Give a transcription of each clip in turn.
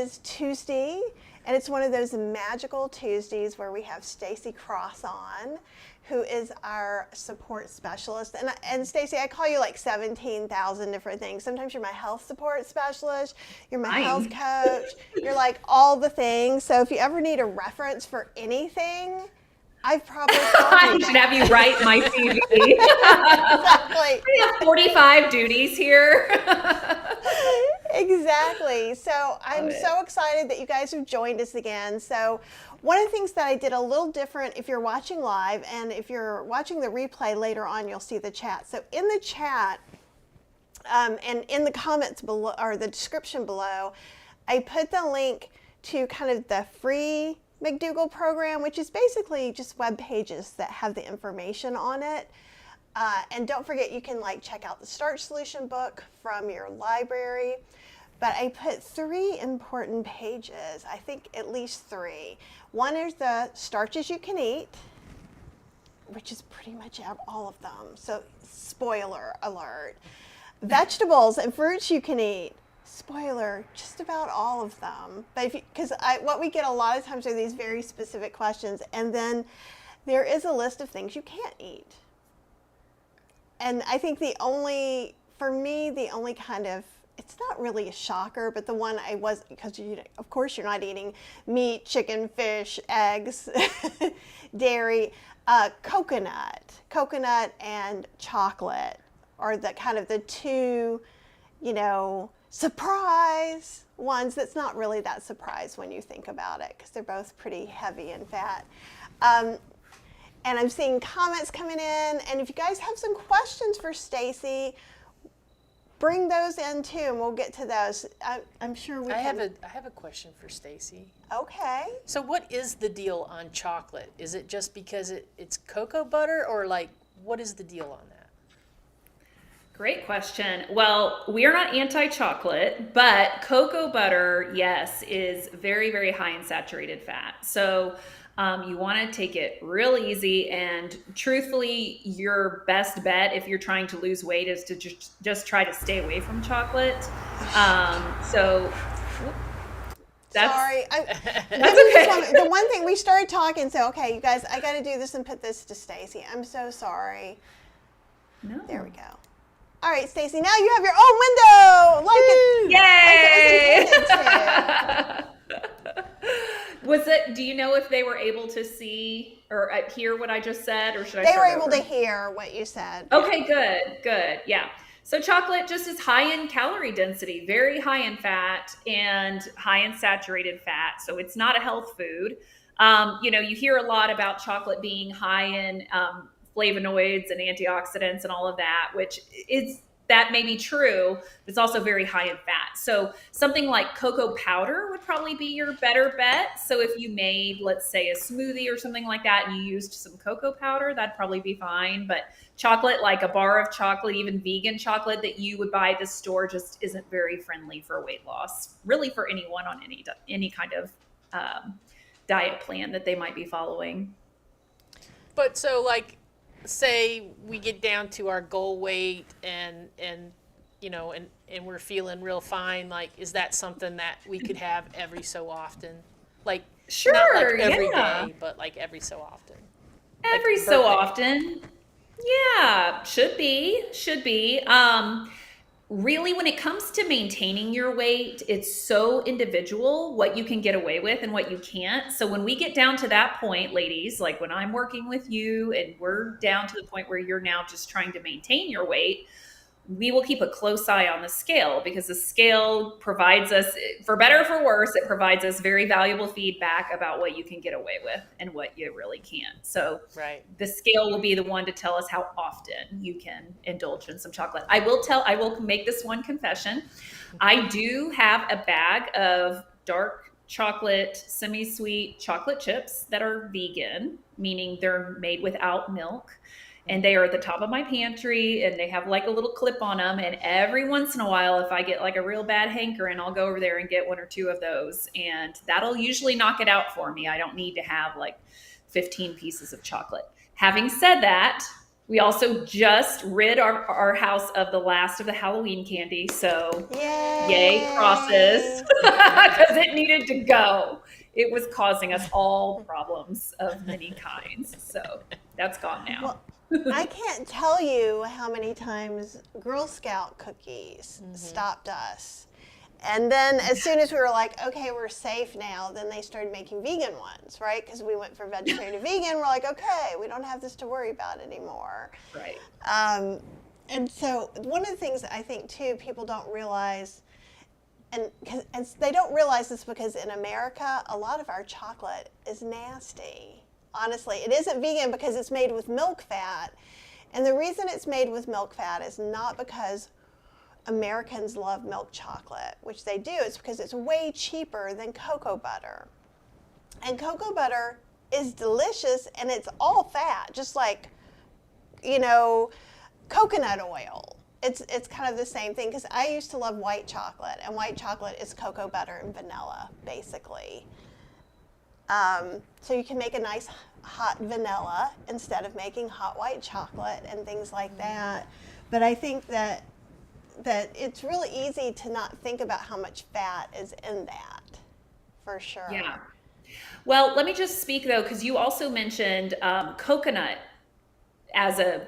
is Tuesday, and it's one of those magical Tuesdays where we have Stacy Cross on, who is our support specialist. And Stacy, I call you like 17,000 different things. Sometimes you're my health support specialist, you're my health coach, you're like all the things. So if you ever need a reference for anything, I've probably I should have you write my CV. Exactly. We have 45 duties here. Exactly. So I'm so excited that you guys have joined us again. So one of the things that I did a little different, if you're watching live and if you're watching the replay later on, you'll see the chat. So in the chat and in the comments below, or the description below, I put the link to kind of the free McDougall program, which is basically just web pages that have the information on it. And don't forget, you can like check out the Starch Solution book from your library. But I put 3 important pages, I think at least 3. One is the starches you can eat, which is pretty much all of them. So spoiler alert. Vegetables and fruits you can eat. Spoiler, just about all of them. But because what we get a lot of times are these very specific questions, and then there is a list of things you can't eat. And I think for me, the only kind of, it's not really a shocker, but the one because of course you're not eating meat, chicken, fish, eggs, dairy, coconut and chocolate are the kind of the 2, surprise ones. That's not really that surprise when you think about it, because they're both pretty heavy in fat. And I'm seeing comments coming in, and if you guys have some questions for Stacy, bring those in too, and we'll get to those. I'm sure we can. I have a question for Stacy. Okay. So what is the deal on chocolate? Is it just because it's cocoa butter, or like what is the deal on that? Great question. Well, we are not anti-chocolate, but cocoa butter, yes, is very, very high in saturated fat. So you want to take it real easy, and truthfully, your best bet if you're trying to lose weight is to just try to stay away from chocolate. So that's sorry. That's okay. The one thing we started talking, so okay, you guys, I got to do this and put this to Stacy. I'm so sorry. No. There we go. All right, Stacy, now you have your own window. Yay! Like it was intended to. Do you know if they were able to see or hear what I just said, or should I They were start able over? to hear what you said. Okay, good. Yeah. So chocolate just is high in calorie density, very high in fat and high in saturated fat. So it's not a health food. You hear a lot about chocolate being high in flavonoids and antioxidants and all of that, which that may be true, but it's also very high in fat. So something like cocoa powder would probably be your better bet. So if you made, let's say, a smoothie or something like that and you used some cocoa powder, that'd probably be fine. But chocolate, like a bar of chocolate, even vegan chocolate that you would buy at the store, just isn't very friendly for weight loss, really, for anyone on any kind of diet plan that they might be following. But so like, say we get down to our goal weight and we're feeling real fine, like, is that something that we could have every so often? Like, Sure, not like every yeah. day, but like every so often. Every Like so birthday. often. Yeah, should be. Really, when it comes to maintaining your weight, it's so individual what you can get away with and what you can't. So when we get down to that point, ladies, like when I'm working with you and we're down to the point where you're now just trying to maintain your weight, we will keep a close eye on the scale, because the scale provides us, for better or for worse, it provides us very valuable feedback about what you can get away with and what you really can't. So Right. the scale will be the one to tell us how often you can indulge in some chocolate. I will make this one confession. I do have a bag of dark chocolate, semi-sweet chocolate chips that are vegan, meaning they're made without milk. And they are at the top of my pantry, and they have like a little clip on them. And every once in a while, if I get like a real bad hankering, I'll go over there and get 1 or 2 of those. And that'll usually knock it out for me. I don't need to have like 15 pieces of chocolate. Having said that, We also just rid our house of the last of the Halloween candy. So yay crosses, because it needed to go. It was causing us all problems of many kinds. So that's gone now. Well, I can't tell you how many times Girl Scout cookies stopped us. And then as soon as we were like, okay, we're safe now, then they started making vegan ones, right? Because we went from vegetarian to vegan. We're like, okay, we don't have this to worry about anymore. Right. And so one of the things that I think, too, people don't realize, and they don't realize this because in America, a lot of our chocolate is nasty. Honestly, it isn't vegan because it's made with milk fat. And the reason it's made with milk fat is not because Americans love milk chocolate, which they do. It's because it's way cheaper than cocoa butter. And cocoa butter is delicious, and it's all fat, just like, coconut oil. It's kind of the same thing, because I used to love white chocolate, and white chocolate is cocoa butter and vanilla, basically. So you can make a nice hot vanilla instead of making hot white chocolate and things like that. But I think that it's really easy to not think about how much fat is in that, for sure. Yeah. Well, let me just speak though, because you also mentioned coconut as a,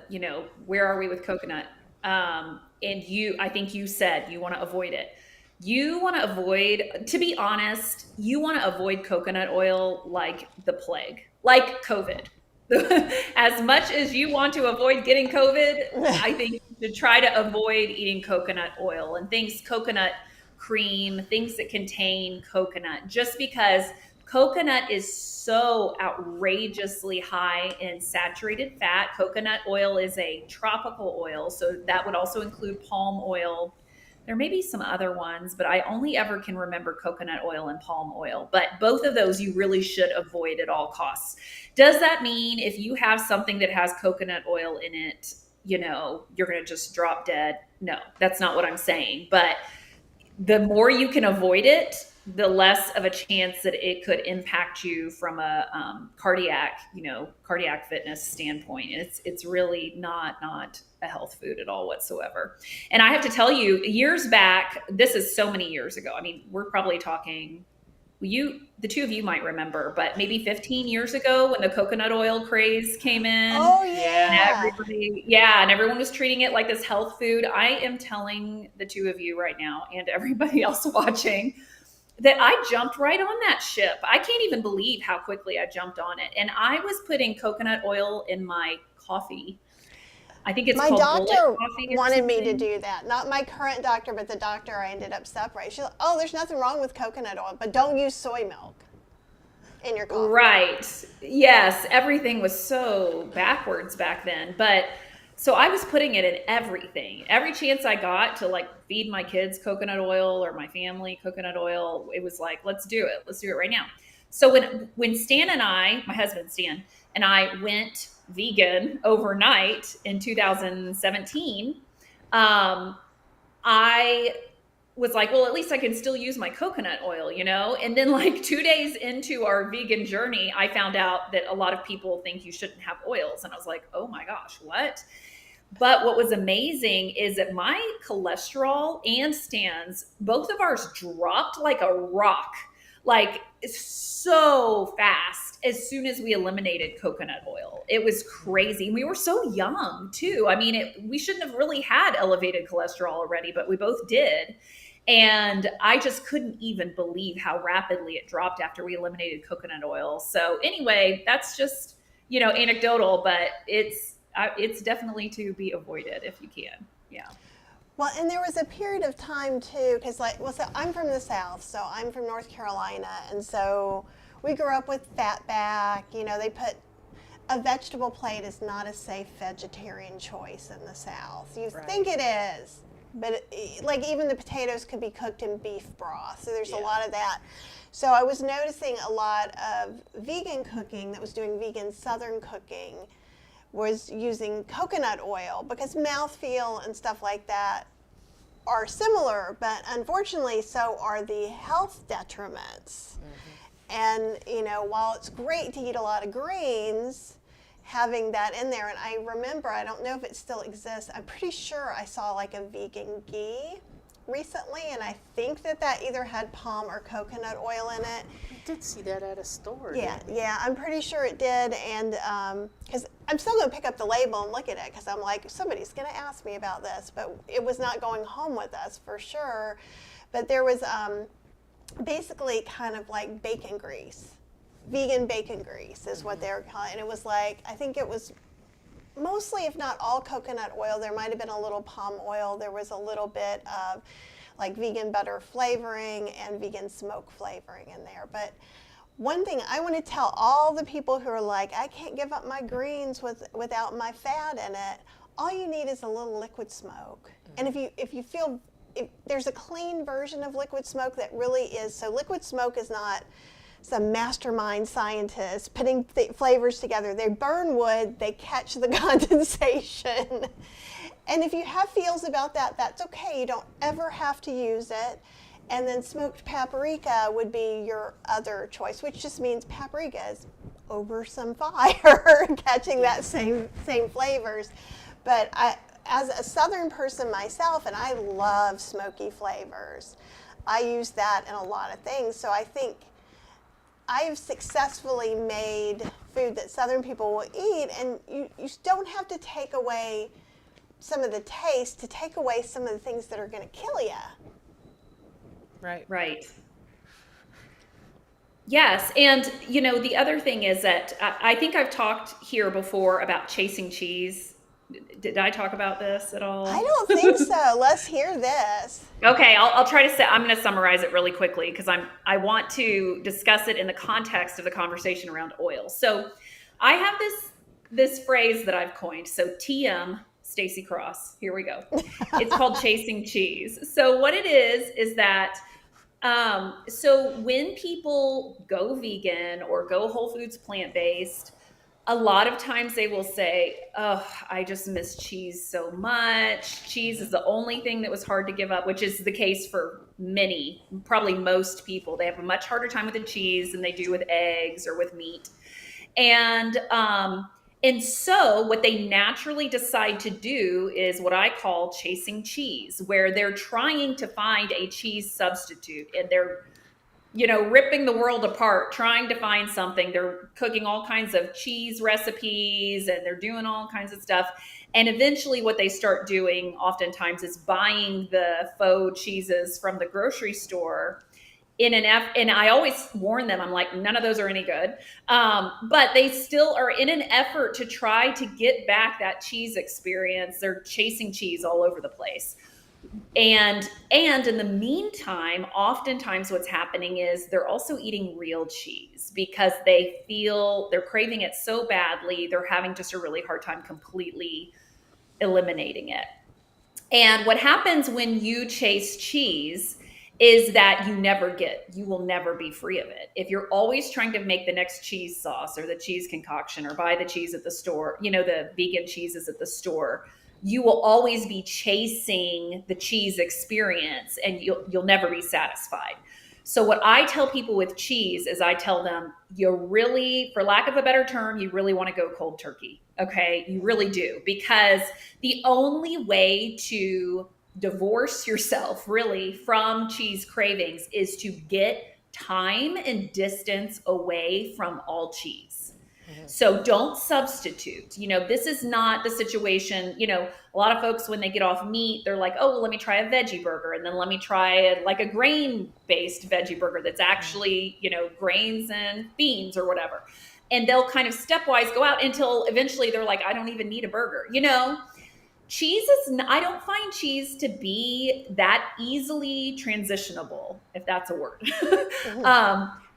where are we with coconut? And I think you said you want to avoid it. You want to avoid, to be honest, you want to avoid coconut oil like the plague, like COVID. As much as you want to avoid getting COVID, I think you should try to avoid eating coconut oil and coconut cream, things that contain coconut, just because coconut is so outrageously high in saturated fat. Coconut oil is a tropical oil, so that would also include palm oil. There may be some other ones, but I only ever can remember coconut oil and palm oil. But both of those you really should avoid at all costs. Does that mean if you have something that has coconut oil in it, you're going to just drop dead? No, that's not what I'm saying. But the more you can avoid it, the less of a chance that it could impact you from a cardiac fitness standpoint. It's really not a health food at all whatsoever. And I have to tell you, years back, this is so many years ago. I mean, we're probably talking, the two of you might remember, but maybe 15 years ago when the coconut oil craze came in. Oh, yeah. And everyone was treating it like this health food. I am telling the two of you right now, and everybody else watching, that I jumped right on that ship. I can't even believe how quickly I jumped on it. And I was putting coconut oil in my coffee. I think it's my called doctor coffee wanted me to do that. Not my current doctor, but the doctor I ended up separating. She's like, oh, there's nothing wrong with coconut oil, but don't use soy milk in your coffee. Right. Yes. Everything was so backwards back then. But so I was putting it in everything. Every chance I got to feed my kids coconut oil or my family coconut oil, it was like, let's do it. Let's do it right now. So when Stan and my husband Stan and I went vegan overnight in 2017, I was like, well, at least I can still use my coconut oil, And then 2 days into our vegan journey, I found out that a lot of people think you shouldn't have oils. And I was like, oh my gosh, what? But what was amazing is that my cholesterol and Stan's, both of ours dropped like a rock, so fast as soon as we eliminated coconut oil. It was crazy. We were so young too. I mean, we shouldn't have really had elevated cholesterol already, but we both did. And I just couldn't even believe how rapidly it dropped after we eliminated coconut oil. So anyway, that's just, anecdotal, but it's definitely to be avoided if you can. Yeah. Well, and there was a period of time too, because so I'm from the South, so I'm from North Carolina, and so we grew up with fatback. They put a vegetable plate is not a safe vegetarian choice in the South. You think it is, but even the potatoes could be cooked in beef broth, so there's a lot of that. So I was noticing a lot of vegan cooking that was doing vegan Southern cooking was using coconut oil because mouthfeel and stuff like that are similar, but unfortunately so are the health detriments. And while it's great to eat a lot of greens having that in there. And I remember, I don't know if it still exists, I'm pretty sure I saw like a vegan ghee recently, and I think that either had palm or coconut oil in it. I did see that at a store. Yeah, I'm pretty sure it did, and because I'm still going to pick up the label and look at it, because I'm like, somebody's going to ask me about this, but it was not going home with us for sure. But there was basically kind of like bacon grease. Vegan bacon grease is what they were calling it. And it was like, I think it was mostly, if not all, coconut oil. There might have been a little palm oil. There was a little bit of like vegan butter flavoring and vegan smoke flavoring in there. But one thing I want to tell all the people who are like, I can't give up my greens without my fat in it, all you need is a little liquid smoke. And if you feel, if there's a clean version of liquid smoke that really is, so liquid smoke is not some mastermind scientists putting flavors together. They burn wood, they catch the condensation. And if you have feels about that, that's okay. You don't ever have to use it. And then smoked paprika would be your other choice, which just means paprika is over some fire, catching that same flavors. But as a Southern person myself, and I love smoky flavors, I use that in a lot of things. So I think I've successfully made food that Southern people will eat, and you don't have to take away some of the taste to take away some of the things that are going to kill you. Right. Yes, and the other thing is that I think I've talked here before about chasing cheese. Did I talk about this at all? I don't think so. Let's hear this. Okay, I'll try to I'm going to summarize it really quickly because I want to discuss it in the context of the conversation around oil. So I have this phrase that I've coined. So TM, Stacy Cross, here we go. It's called chasing cheese. So what it is that so when people go vegan or go whole foods plant-based, a lot of times they will say, oh, I just miss cheese so much. Cheese is the only thing that was hard to give up, which is the case for many, probably most people. They have a much harder time with the cheese than they do with eggs or with meat. And so what they naturally decide to do is what I call chasing cheese, where they're trying to find a cheese substitute, and they're ripping the world apart, trying to find something. They're cooking all kinds of cheese recipes and they're doing all kinds of stuff. And eventually what they start doing oftentimes is buying the faux cheeses from the grocery store and I always warn them, I'm like, none of those are any good. But they still are in an effort to try to get back that cheese experience. They're chasing cheese all over the place. And in the meantime, oftentimes what's happening is they're also eating real cheese because they feel they're craving it so badly. They're having just a really hard time completely eliminating it. And what happens when you chase cheese is that you will never be free of it. If you're always trying to make the next cheese sauce or the cheese concoction or buy the cheese at the store, the vegan cheeses at the store, you will always be chasing the cheese experience and you'll never be satisfied. So what I tell people with cheese is I tell them, you really, for lack of a better term, you really want to go cold turkey. Okay. You really do, because the only way to divorce yourself really from cheese cravings is to get time and distance away from all cheese. So don't substitute. This is not the situation. A lot of folks, when they get off meat, they're like, oh, well, let me try a veggie burger. And then let me try a grain-based veggie burger that's actually, grains and beans or whatever. And they'll kind of stepwise go out until eventually they're like, I don't even need a burger. Cheese I don't find cheese to be that easily transitionable, if that's a word.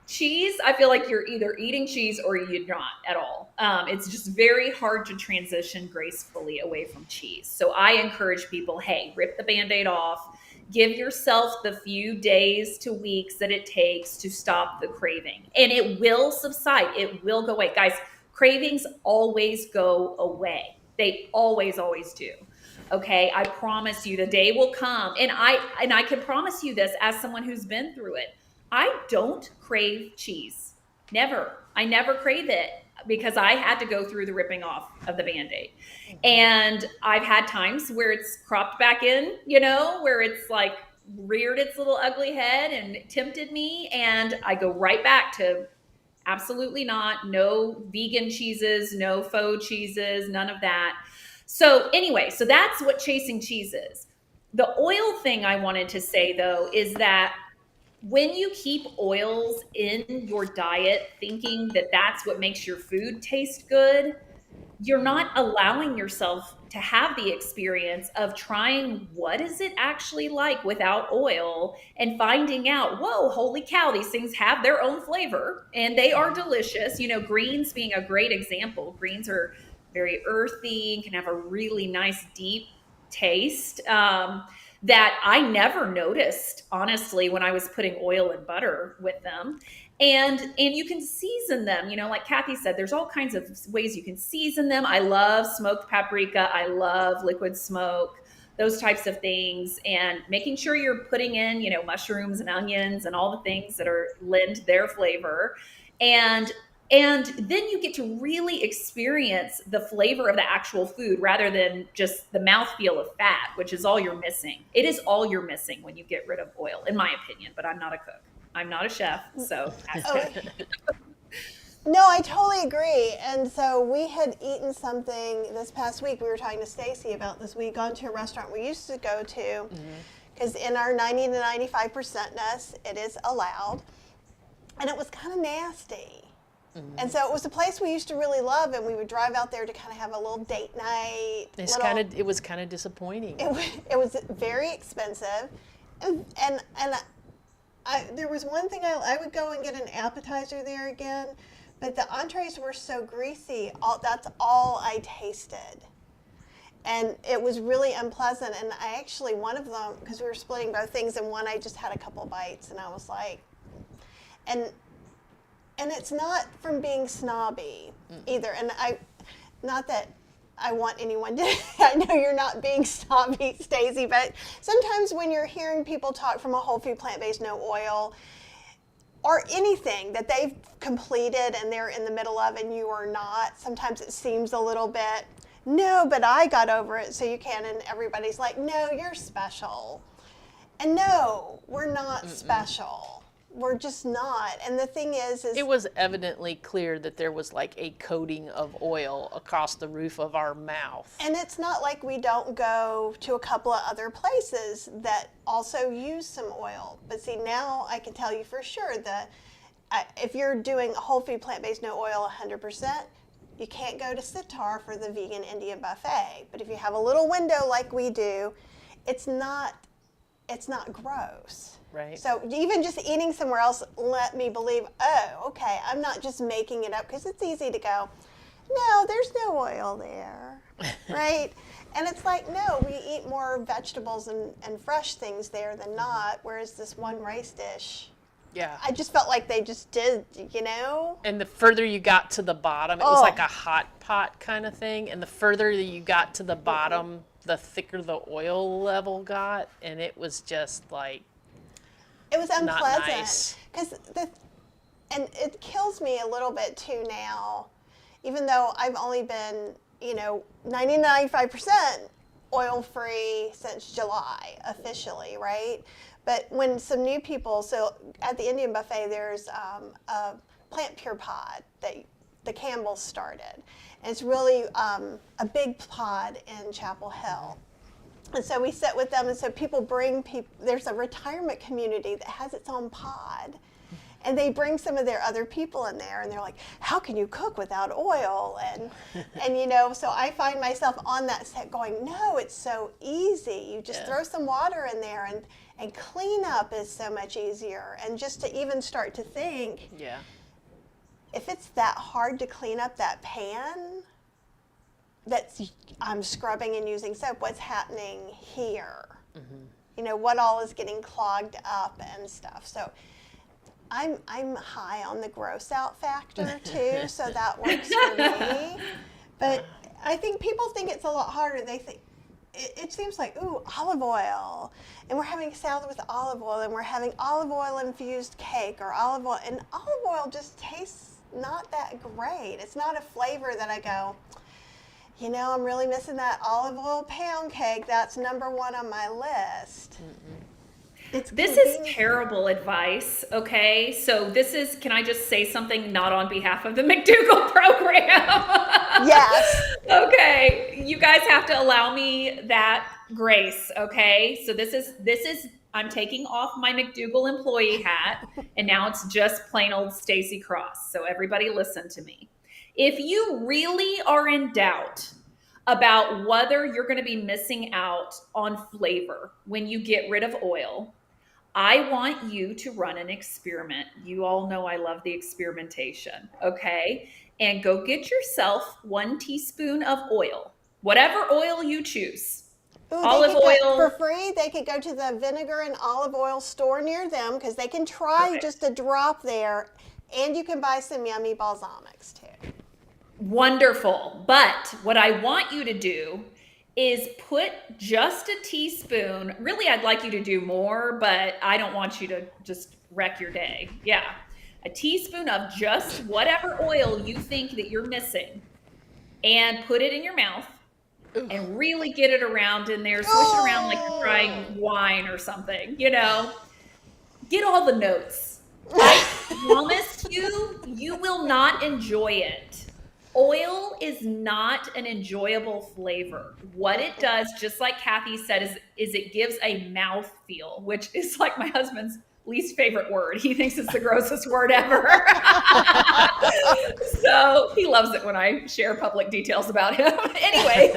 Cheese, I feel like you're either eating cheese or you're not at all. It's just very hard to transition gracefully away from cheese. So I encourage people, hey, rip the Band-Aid off. Give yourself the few days to weeks that it takes to stop the craving. And it will subside. It will go away. Guys, cravings always go away. They always, always do. Okay, I promise you the day will come. And I can promise you this as someone who's been through it. I don't crave cheese. Never. I never crave it because I had to go through the ripping off of the Band-Aid. And I've had times where it's cropped back in, where it's like reared its little ugly head and tempted me. And I go right back to absolutely not. No vegan cheeses, no faux cheeses, none of that. So anyway, so that's what chasing cheese is. The oil thing I wanted to say though is that when you keep oils in your diet thinking that that's what makes your food taste good, you're not allowing yourself to have the experience of trying what is it actually like without oil and finding out, whoa, holy cow, these things have their own flavor and they are delicious. Greens being a great example. Greens are very earthy and can have a really nice deep taste. That I never noticed, honestly, when I was putting oil and butter with them. And you can season them, like Kathy said, there's all kinds of ways you can season them. I love smoked paprika. I love liquid smoke, those types of things. And making sure you're putting in, mushrooms and onions and all the things that lend their flavor. And then you get to really experience the flavor of the actual food rather than just the mouthfeel of fat, which is all you're missing. It is all you're missing when you get rid of oil, in my opinion, but I'm not a cook. I'm not a chef, so. No, I totally agree. And so we had eaten something this past week. We were talking to Stacy about this. We had gone to a restaurant we used to go to because in our 90 to 95%ness, it is allowed. And it was kind of nasty. And so it was a place we used to really love, and we would drive out there to kind of have a little date night. It was kind of disappointing. It was very expensive, and there was one thing I would go and get an appetizer there again, but the entrees were so greasy. That's all I tasted, and it was really unpleasant. And I actually, one of them, because we were splitting both things, and one I just had a couple bites, and I was like, and it's not from being snobby either. And not that I want anyone to, I know you're not being snobby, Stacy, but sometimes when you're hearing people talk from a whole food, plant-based, no oil, or anything that they've completed and they're in the middle of and you are not, sometimes it seems a little bit, no, but I got over it, so you can, and everybody's like, no, you're special. And no, we're not special. We're just not. And the thing is it was evidently clear that there was like a coating of oil across the roof of our mouth. And it's not like we don't go to a couple of other places that also use some oil. But see, now I can tell you for sure that if you're doing a whole food, plant-based, no oil 100%, you can't go to Sitar for the vegan Indian buffet. But if you have a little window like we do, it's not gross. Right. So even just eating somewhere else let me believe, oh, okay, I'm not just making it up, because it's easy to go, no, there's no oil there, right? And it's like, no, we eat more vegetables and fresh things there than not, whereas this one rice dish, yeah, I just felt like they just did, And the further you got to the bottom, it was like a hot pot kind of thing, and the further you got to the bottom, the thicker the oil level got, and it was just like, it was unpleasant. Nice. And it kills me a little bit too now, even though I've only been, 95% oil-free since July, officially, right? But when some new people, so at the Indian buffet, there's a plant pure pod that the Campbells started. And it's really a big pod in Chapel Hill. And so we sit with them, and so people bring people, there's a retirement community that has its own pod. And they bring some of their other people in there, and they're like, how can you cook without oil? And so I find myself on that set going, no, it's so easy. You just throw some water in there, and clean up is so much easier. And just to even start to think, if it's that hard to clean up that pan, I'm scrubbing and using soap, what's happening here? What all is getting clogged up and stuff. So I'm high on the gross out factor too, so that works for me. But I think people think it's a lot harder. They think, it seems like, ooh, olive oil. And we're having salad with olive oil, and we're having olive oil infused cake or olive oil. And olive oil just tastes not that great. It's not a flavor that I go, you know, I'm really missing that olive oil pound cake. That's number one on my list. This is terrible advice, okay? So can I just say something not on behalf of the McDougall program? Yes. Okay, you guys have to allow me that grace, okay? So this is I'm taking off my McDougall employee hat, and now it's just plain old Stacy Cross. So everybody listen to me. If you really are in doubt about whether you're going to be missing out on flavor when you get rid of oil, I want you to run an experiment. You all know I love the experimentation, okay? And go get yourself 1 teaspoon of oil, whatever oil you choose. Ooh, olive oil. For free, they could go to the vinegar and olive oil store near them because they can try just a drop there, and you can buy some yummy balsamics too. Wonderful. But what I want you to do is put just a teaspoon. Really, I'd like you to do more, but I don't want you to just wreck your day. Yeah. A teaspoon of just whatever oil you think that you're missing, and put it in your mouth and really get it around in there. Swish it around like you're trying wine or something, you know. Get all the notes. I promise you will not enjoy it. Oil is not an enjoyable flavor. What it does, just like Kathy said, is it gives a mouth feel, which is like my husband's least favorite word. He thinks it's the grossest word ever. So he loves it when I share public details about him. Anyway,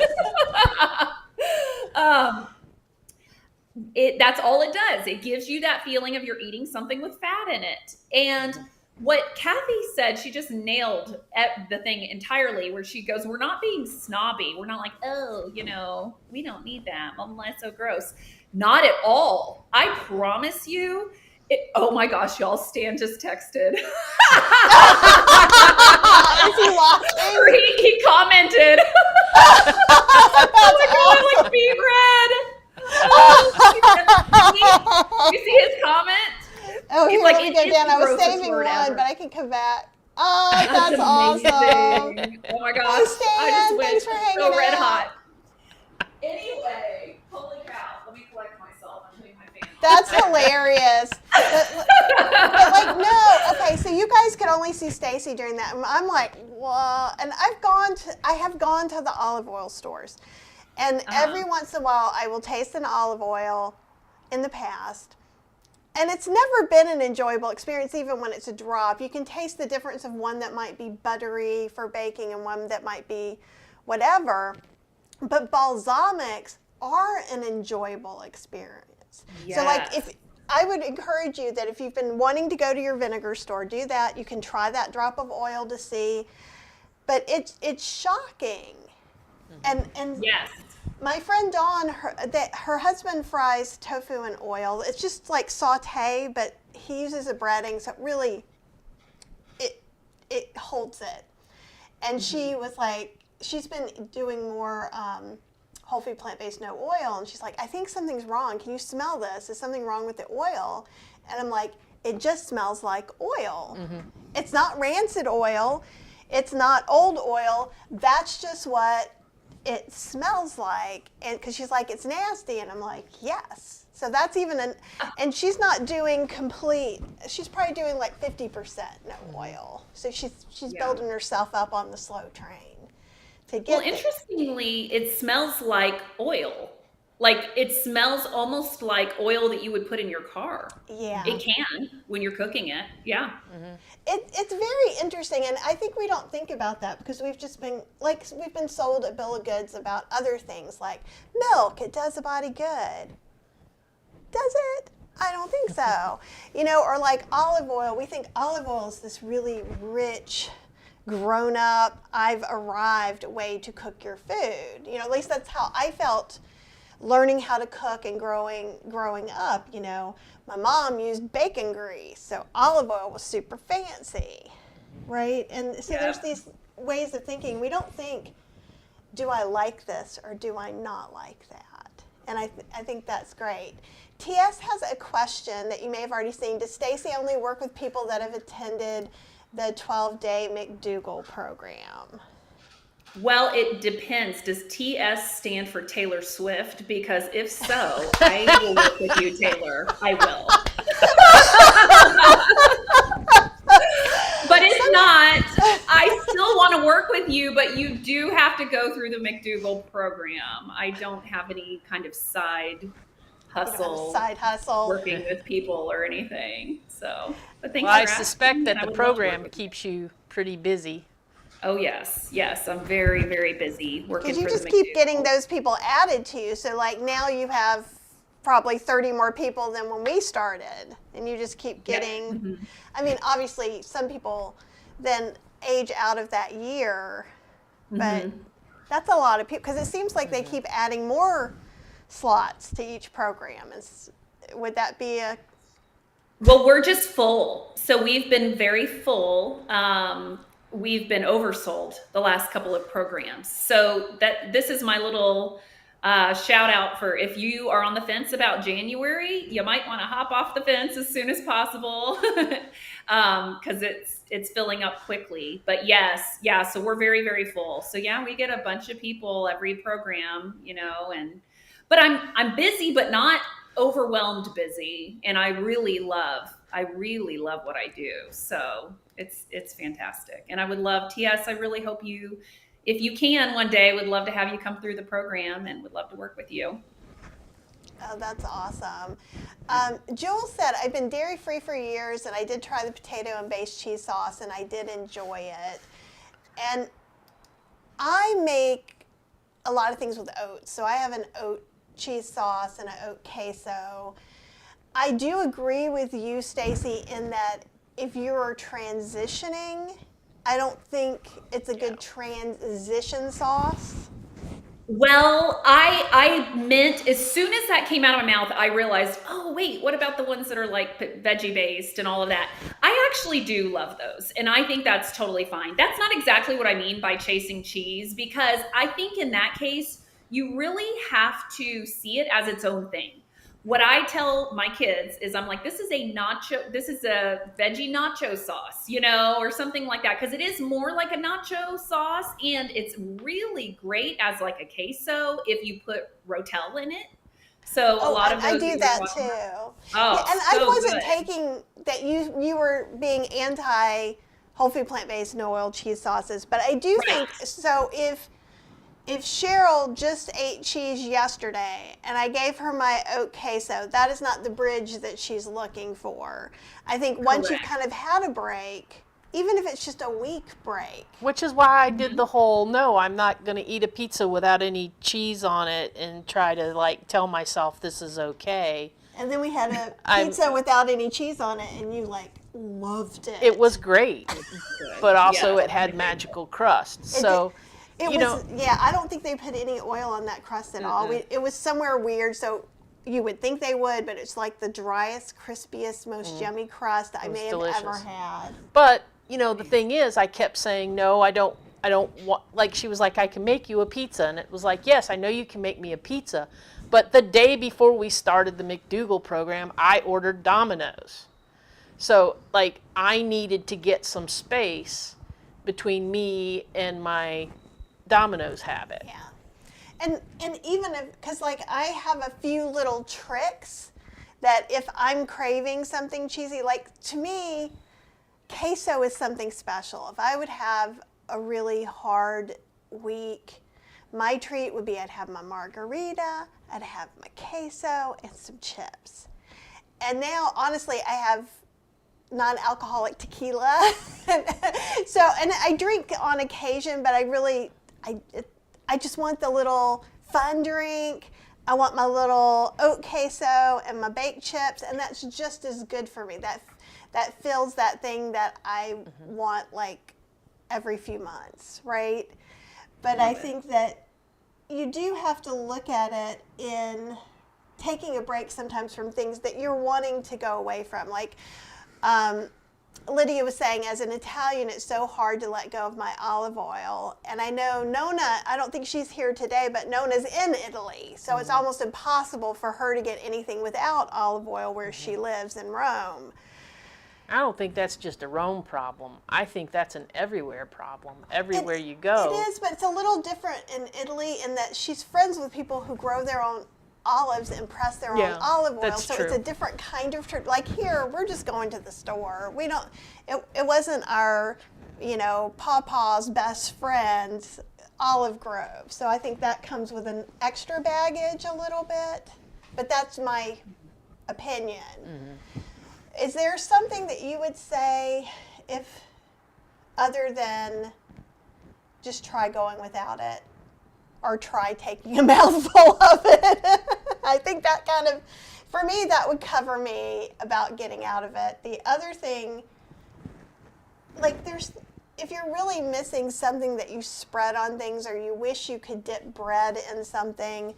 that's all it does. It gives you that feeling of you're eating something with fat in it. And what Kathy said, she just nailed the thing entirely, where she goes, we're not being snobby. We're not like, oh, you know, we don't need that. That's so gross. Not at all. I promise you. Oh my gosh, y'all, Stan just texted. Is he watching? He commented. Oh my God, I like being red. You see his comment? Oh, He's here, like, let me go down. I was saving word one, ever. but I can come back. Oh, that's awesome. Oh my gosh. Hey, Stan, I just went thanks for hanging so red out. hot. Anyway, holy cow. Let me collect myself. I'm putting my fan on. That's hilarious. But like, no, okay, so you guys could only see Stacy during that. And I'm like, well, and I have gone to the olive oil stores. And every once in a while, I will taste an olive oil in the past. And it's never been an enjoyable experience, even when it's a drop. You can taste the difference of one that might be buttery for baking and one that might be whatever. But balsamics are an enjoyable experience. Yes. So like, I would encourage you that if you've been wanting to go to your vinegar store, do that. You can try that drop of oil to see. But it's shocking. And Yes. my friend Dawn, her husband fries tofu in oil. It's just like saute, but he uses a breading, so it really, it holds it. And she was like, she's been doing more whole food plant-based no oil, and she's like, I think something's wrong. Can you smell this? Is something wrong with the oil? And I'm like, it just smells like oil. It's not rancid oil. It's not old oil. That's just what it smells like. And because she's like, it's nasty, and I'm like, yes. So that's even and she's not doing complete. She's probably doing like 50% no oil. So she's building herself up on the slow train to get. Well, interestingly, it smells like oil. Like it smells almost like oil that you would put in your car. Yeah. It can when you're cooking it. Yeah. It's very interesting, and I think we don't think about that because we've been sold a bill of goods about other things like milk. It does the body good. Does it? I don't think so. Or like olive oil. We think olive oil is this really rich, grown-up, I've arrived way to cook your food. At least that's how I felt learning how to cook and growing up. My mom used bacon grease, so olive oil was super fancy, right? And so there's these ways of thinking. We don't think, do I like this or do I not like that? And I think that's great. TS has a question that you may have already seen. Does Stacy only work with people that have attended the 12-day McDougall program? Well, it depends. Does TS stand for Taylor Swift? Because if so, I will work with you, Taylor. I will. But if not, I still want to work with you, but you do have to go through the McDougall program. I don't have any kind of side hustle, working with people or anything. So, but thanks Well, I for suspect asking, that and I the would love to work program with keeps you pretty busy. Oh, yes. Yes. I'm very, very busy working Because you for just the keep McDougall. getting those people added to you. So like now you have probably 30 more people than when we started. And you just keep getting, I mean, obviously some people then age out of that year, but that's a lot of people, because it seems like they keep adding more slots to each program. Would that be a... Well, we're just full. So we've been very full. We've been oversold the last couple of programs. So this is my little shout out for if you are on the fence about January, you might want to hop off the fence as soon as possible because it's filling up quickly. But yes, yeah. So we're very, very full. So yeah, we get a bunch of people every program, but I'm busy, but not overwhelmed busy, and I really love what I do. So it's fantastic, and I would love, TS, I really hope you, if you can one day, would love to have you come through the program and would love to work with you. Oh, that's awesome. Jewel said, I've been dairy-free for years, and I did try the potato and based cheese sauce, and I did enjoy it. And I make a lot of things with oats. So I have an oat cheese sauce and an oat queso. I do agree with you, Stacy, in that if you're transitioning, I don't think it's a good transition sauce. Well, I meant, as soon as that came out of my mouth, I realized, oh, wait, what about the ones that are like veggie based and all of that? I actually do love those. And I think that's totally fine. That's not exactly what I mean by chasing cheese, because I think in that case, you really have to see it as its own thing. What I tell my kids is I'm like, this is a veggie nacho sauce, or something like that. Cause it is more like a nacho sauce, and it's really great as like a queso if you put Rotel in it. So a lot of those I do that too. Oh, yeah, and so I wasn't good. taking that you were being anti whole food plant-based no oil cheese sauces, but I do think so. If Cheryl just ate cheese yesterday and I gave her my oat queso, that is not the bridge that she's looking for. I think once you've kind of had a break, even if it's just a week break. Which is why I did the whole, no, I'm not going to eat a pizza without any cheese on it and try to like tell myself this is okay. And then we had a pizza without any cheese on it, and you like loved it. It was great, but also it had magical crust. I don't think they put any oil on that crust at all. It was somewhere weird, so you would think they would, but it's like the driest, crispiest, most yummy crust I may have ever had. But, the thing is, I kept saying, no, I don't want, like, she was like, I can make you a pizza. And it was like, yes, I know you can make me a pizza. But the day before we started the McDougall program, I ordered Domino's. So, like, I needed to get some space between me and my Domino's habit. Yeah. And even because like I have a few little tricks that if I'm craving something cheesy, like to me, queso is something special. If I would have a really hard week, my treat would be I'd have my margarita, I'd have my queso and some chips. And now, honestly, I have non-alcoholic tequila. And I drink on occasion, but I just want the little fun drink. I want my little oat queso and my baked chips, and that's just as good for me. That fills that thing that I want like every few months, right? But I think that you do have to look at it in taking a break sometimes from things that you're wanting to go away from. Like, Lydia was saying, as an Italian, it's so hard to let go of my olive oil. And I know Nona, I don't think she's here today, but Nona's in Italy. So it's almost impossible for her to get anything without olive oil where she lives in Rome. I don't think that's just a Rome problem. I think that's an everywhere problem. Everywhere you go. It is, but it's a little different in Italy in that she's friends with people who grow their own olives and press their own olive oil. That's so true. it's a different kind of trip. Like here, we're just going to the store. We don't, it wasn't our, Pawpaw's best friend's olive grove. So I think that comes with an extra baggage a little bit, but that's my opinion. Is there something that you would say if, other than just try going without it or try taking a mouthful of it? I think that kind of, for me, that would cover me about getting out of it. The other thing, like if you're really missing something that you spread on things or you wish you could dip bread in something,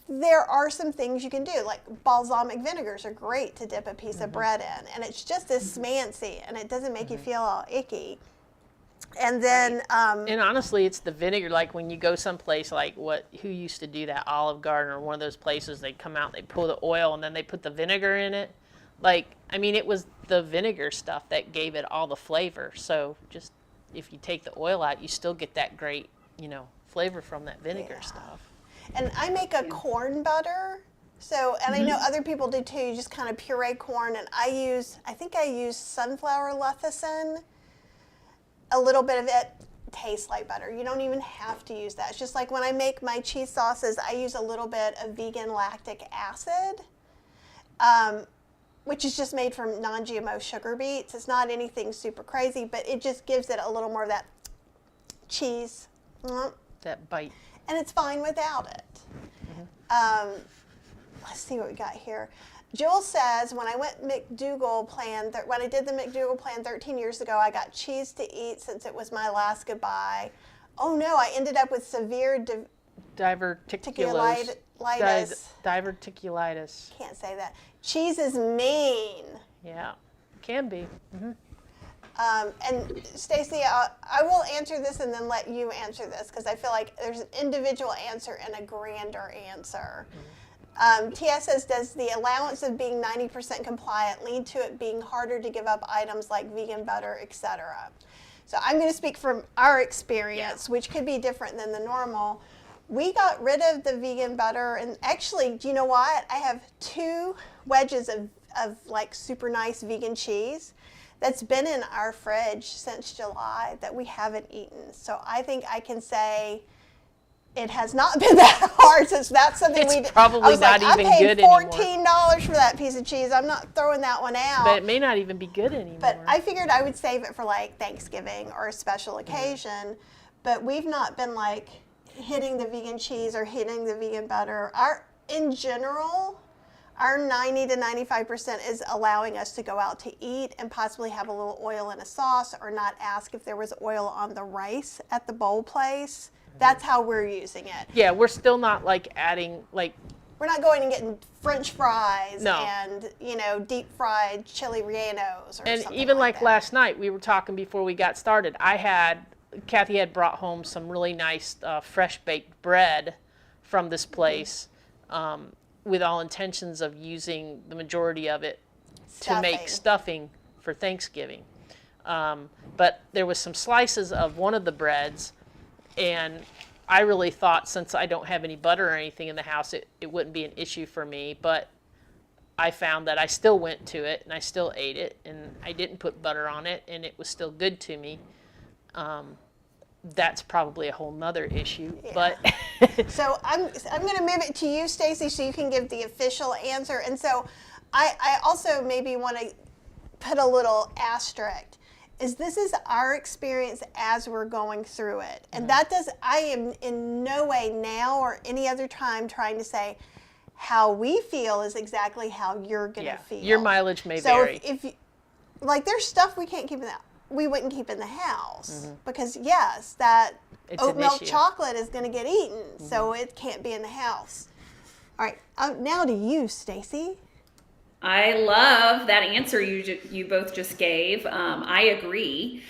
there are some things you can do, like balsamic vinegars are great to dip a piece of bread in, and it's just as smancy, and it doesn't make you feel all icky. And then, and honestly, it's the vinegar. Like when you go someplace, like who used to do that, Olive Garden or one of those places, they come out, they pull the oil, and then they put the vinegar in it. It was the vinegar stuff that gave it all the flavor. So just if you take the oil out, you still get that great, flavor from that vinegar stuff. And I make a corn butter, and I know other people do too. You just kind of puree corn, and I think I use sunflower lecithin. A little bit of it tastes like butter. You don't even have to use that. It's just like when I make my cheese sauces, I use a little bit of vegan lactic acid, which is just made from non-GMO sugar beets. It's not anything super crazy, but it just gives it a little more of that cheese. That bite. And it's fine without it. Let's see what we got here. Jill says, when I did the McDougall plan 13 years ago, I got cheese to eat since it was my last goodbye. Oh no, I ended up with severe diverticulitis. Diverticulitis. Can't say that. Cheese is mean. Yeah, can be. And Stacy, I will answer this and then let you answer this because I feel like there's an individual answer and a grander answer. TS says, does the allowance of being 90% compliant lead to it being harder to give up items like vegan butter, etc.? So I'm going to speak from our experience, which could be different than the normal. We got rid of the vegan butter, and actually, do you know what? I have 2 wedges of like super nice vegan cheese that's been in our fridge since July that we haven't eaten. So I think I can say it has not been that hard since that's something it's probably not even good anymore. I paid $14 for that piece of cheese. I'm not throwing that one out. But it may not even be good anymore. But I figured I would save it for like Thanksgiving or a special occasion. But we've not been like hitting the vegan cheese or hitting the vegan butter. In general, our 90 to 95% is allowing us to go out to eat and possibly have a little oil in a sauce or not ask if there was oil on the rice at the bowl place. That's how we're using it. Yeah, we're still not like adding like. We're not going and getting French fries No. and deep fried chili rellenos or And something even like like that. last night, we were talking before we got started. Kathy had brought home some really nice fresh baked bread from this place, with all intentions of using the majority of it to make stuffing for Thanksgiving. But there was some slices of one of the breads, and I really thought, since I don't have any butter or anything in the house, it wouldn't be an issue for me. But I found that I still went to it and I still ate it, and I didn't put butter on it, and it was still good to me. That's probably a whole nother issue. Yeah. But So I'm going to move it to you, Stacy, so you can give the official answer. And so I also maybe want to put a little asterisk. This is our experience as we're going through it. And I am in no way now or any other time trying to say how we feel is exactly how you're going to feel. Your mileage may so vary. if you, like, there's stuff we can't keep we wouldn't keep in the house because yes, that It's oat an milk issue. chocolate is going to get eaten, so it can't be in the house. All right, now to you, Stacy. I love that answer you both just gave. I agree.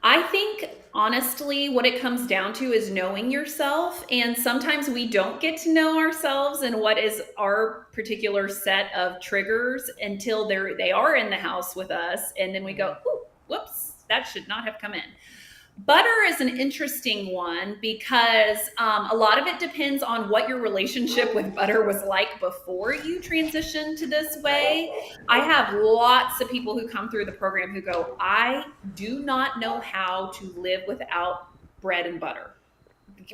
I think honestly, what it comes down to is knowing yourself. And sometimes we don't get to know ourselves and what is our particular set of triggers until they are in the house with us. And then we go, ooh, whoops, that should not have come in. Butter is an interesting one because a lot of it depends on what your relationship with butter was like before you transitioned to this way. I have lots of people who come through the program who go, I do not know how to live without bread and butter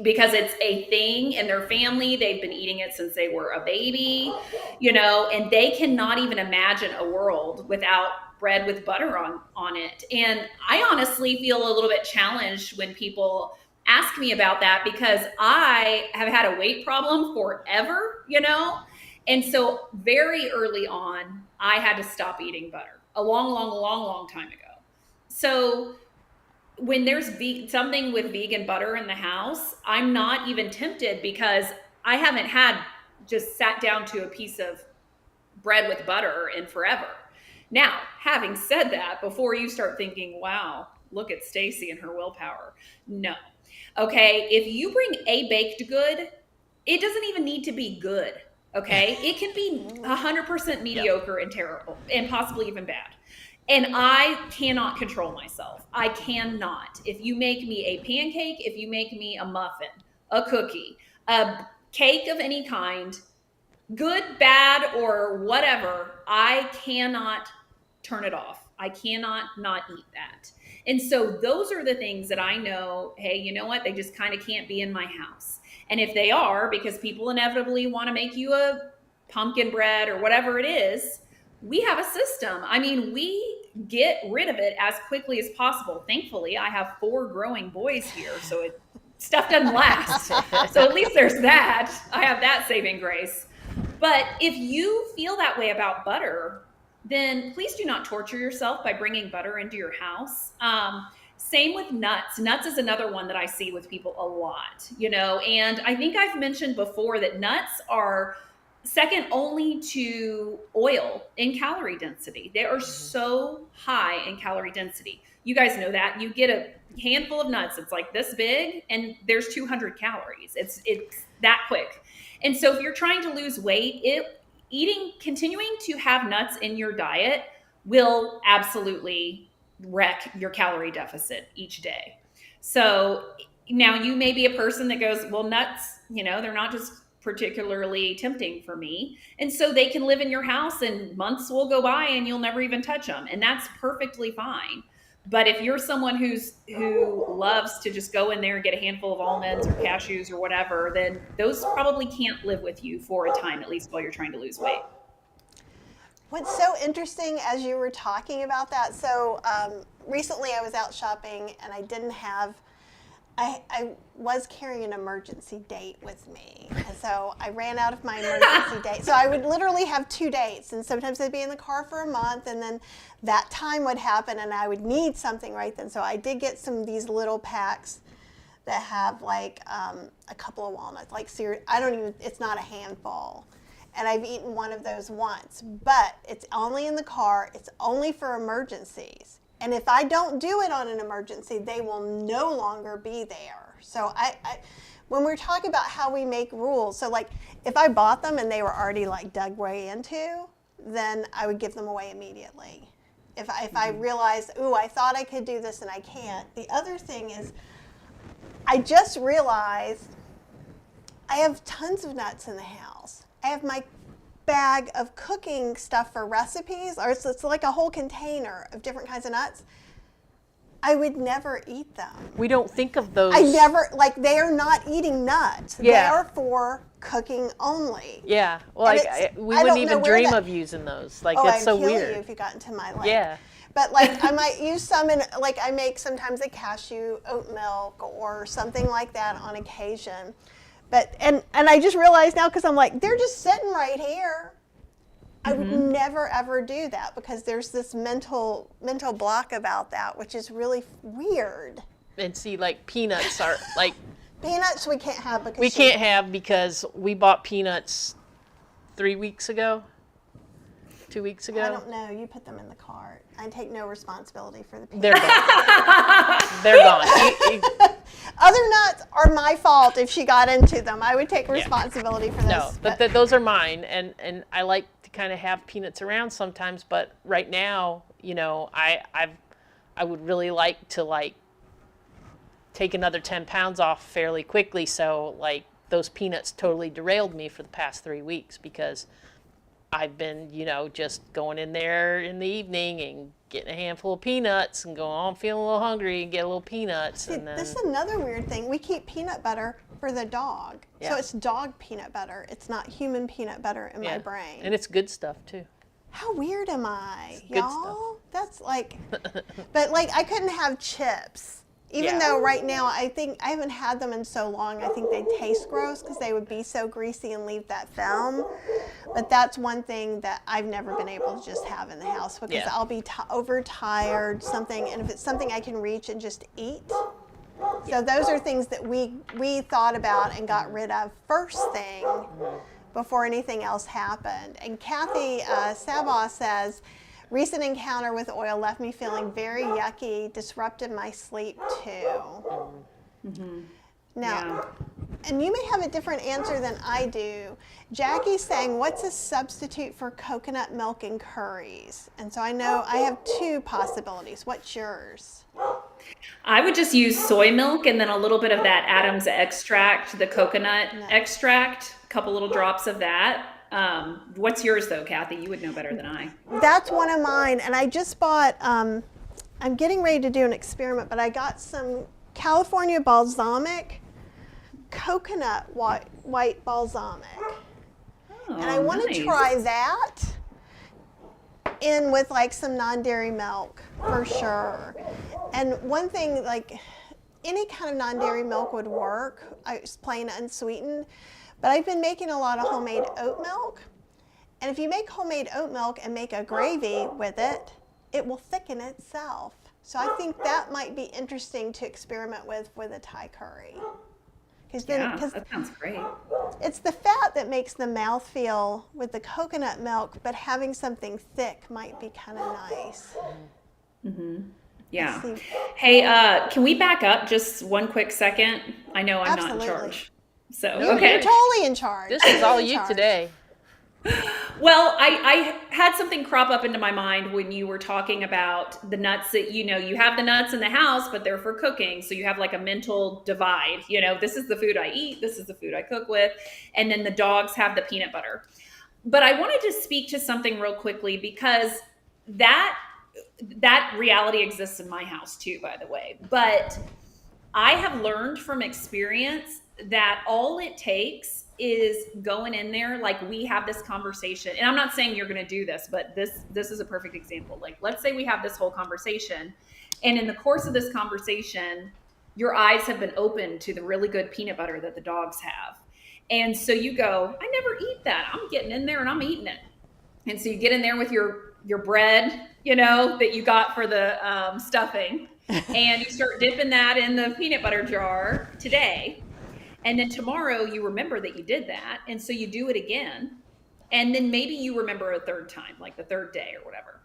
because it's a thing in their family. They've been eating it since they were a baby, and they cannot even imagine a world without bread with butter on it. And I honestly feel a little bit challenged when people ask me about that because I have had a weight problem forever, And so very early on, I had to stop eating butter a long time ago. So when there's something with vegan butter in the house, I'm not even tempted because I haven't just sat down to a piece of bread with butter in forever. Now, having said that, before you start thinking, wow, look at Stacy and her willpower. No. Okay, if you bring a baked good, it doesn't even need to be good. Okay, it can be 100% mediocre and terrible and possibly even bad. And I cannot control myself. I cannot. If you make me a pancake, if you make me a muffin, a cookie, a cake of any kind, good, bad, or whatever, I cannot turn it off. I cannot not eat that. And so those are the things that I know, hey, you know what? They just kind of can't be in my house. And if they are, because people inevitably want to make you a pumpkin bread or whatever it is, we have a system. I mean, we get rid of it as quickly as possible. Thankfully, I have 4 growing boys here, so stuff doesn't last. So at least there's that. I have that saving grace. But if you feel that way about butter, then please do not torture yourself by bringing butter into your house. Same with nuts. Nuts is another one that I see with people a lot, and I think I've mentioned before that nuts are second only to oil in calorie density. They are so high in calorie density. You guys know that. You get a handful of nuts, it's like this big, and there's 200 calories. It's that quick. And so if you're trying to lose weight, continuing to have nuts in your diet will absolutely wreck your calorie deficit each day. So now you may be a person that goes, well, nuts, they're not just particularly tempting for me. And so they can live in your house and months will go by and you'll never even touch them. And that's perfectly fine. But if you're someone who loves to just go in there and get a handful of almonds or cashews or whatever, then those probably can't live with you for a time, at least while you're trying to lose weight. What's so interesting as you were talking about that, so recently I was out shopping and I was carrying an emergency date with me. And so I ran out of my emergency date. So I would literally have 2 dates, and sometimes I'd be in the car for a month, and then that time would happen and I would need something right then. So I did get some of these little packs that have like a couple of walnuts, like it's not a handful. And I've eaten one of those once, but it's only in the car. It's only for emergencies. And if I don't do it on an emergency, they will no longer be there. So when we're talking about how we make rules, so like if I bought them and they were already like dug way into, then I would give them away immediately. If I realized, I thought I could do this and I can't. The other thing is, I just realized I have tons of nuts in the house. I have my bag of cooking stuff for recipes, or it's like a whole container of different kinds of nuts. I would never eat them. We don't think of those. They are not eating nuts. Yeah. They are for cooking only. Yeah. Well, we wouldn't even dream of using those. That's so weird. I'd kill you if you got into my life. Yeah. But I might use some I make sometimes a cashew oat milk or something like that on occasion. But and I just realized now, because I'm like, they're just sitting right here. I would never ever do that because there's this mental block about that, which is really weird. And see, peanuts are peanuts we can't have because because we bought peanuts 3 weeks ago. 2 weeks I ago? don't know. You put them in the cart. I take no responsibility for the They're peanut. gone. They're gone. Other nuts are my fault if she got into them. I would take responsibility for No, this. but those are mine, and I like to kind of have peanuts around sometimes. But right now, I would really like to take another 10 pounds off fairly quickly. So those peanuts totally derailed me for the past 3 weeks because I've been, just going in there in the evening and getting a handful of peanuts and going, oh, I'm feeling a little hungry and get a little peanuts. See, And then, this is another weird thing. We keep peanut butter for the dog. So Yeah. it's dog peanut butter. It's not human peanut butter in my brain. And it's good stuff too. How weird am I, good y'all? That's but I couldn't have chips. Even Yeah. though right now I think I haven't had them in so long, I think they taste gross because they would be so greasy and leave that film. But that's one thing that I've never been able to just have in the house because Yeah. I'll be overtired, something, and if it's something I can reach and just eat. So those are things that we thought about and got rid of first thing before anything else happened. And Kathy Sabah says, recent encounter with oil left me feeling very yucky, disrupted my sleep too. Now, and you may have a different answer than I do. Jackie's saying, what's a substitute for coconut milk in curries? And so I know I have two possibilities. What's yours? I would just use soy milk and then a little bit of that Adam's extract, the coconut extract, a couple little drops of that. What's yours though, Kathy? You would know better than I. That's one of mine, and I just bought, I'm getting ready to do an experiment, but I got some California balsamic coconut white balsamic. Oh, And I want to try that in with some non-dairy milk for sure. And one thing, any kind of non-dairy milk would work. It's plain unsweetened. But I've been making a lot of homemade oat milk. And if you make homemade oat milk and make a gravy with it, it will thicken itself. So I think that might be interesting to experiment with a Thai curry. That sounds great. It's the fat that makes the mouth feel with the coconut milk, but having something thick might be kind of nice. Yeah. Hey, can we back up just one quick second? I know I'm not in charge. So, No, okay. You're totally in charge. This is all You're in you charge. today. Well, I had something crop up into my mind when you were talking about the nuts that, you have the nuts in the house, but they're for cooking. So you have a mental divide, this is the food I eat, this is the food I cook with. And then the dogs have the peanut butter. But I wanted to speak to something real quickly because that reality exists in my house too, by the way. But I have learned from experience that all it takes is going in there, we have this conversation, and I'm not saying you're going to do this, but this is a perfect example. Let's say we have this whole conversation, and in the course of this conversation, your eyes have been opened to the really good peanut butter that the dogs have. And so you go, I never eat that. I'm getting in there and I'm eating it. And so you get in there with your bread, that you got for the stuffing, and you start dipping that in the peanut butter jar today. And then tomorrow you remember that you did that. And so you do it again. And then maybe you remember a third time, the third day or whatever.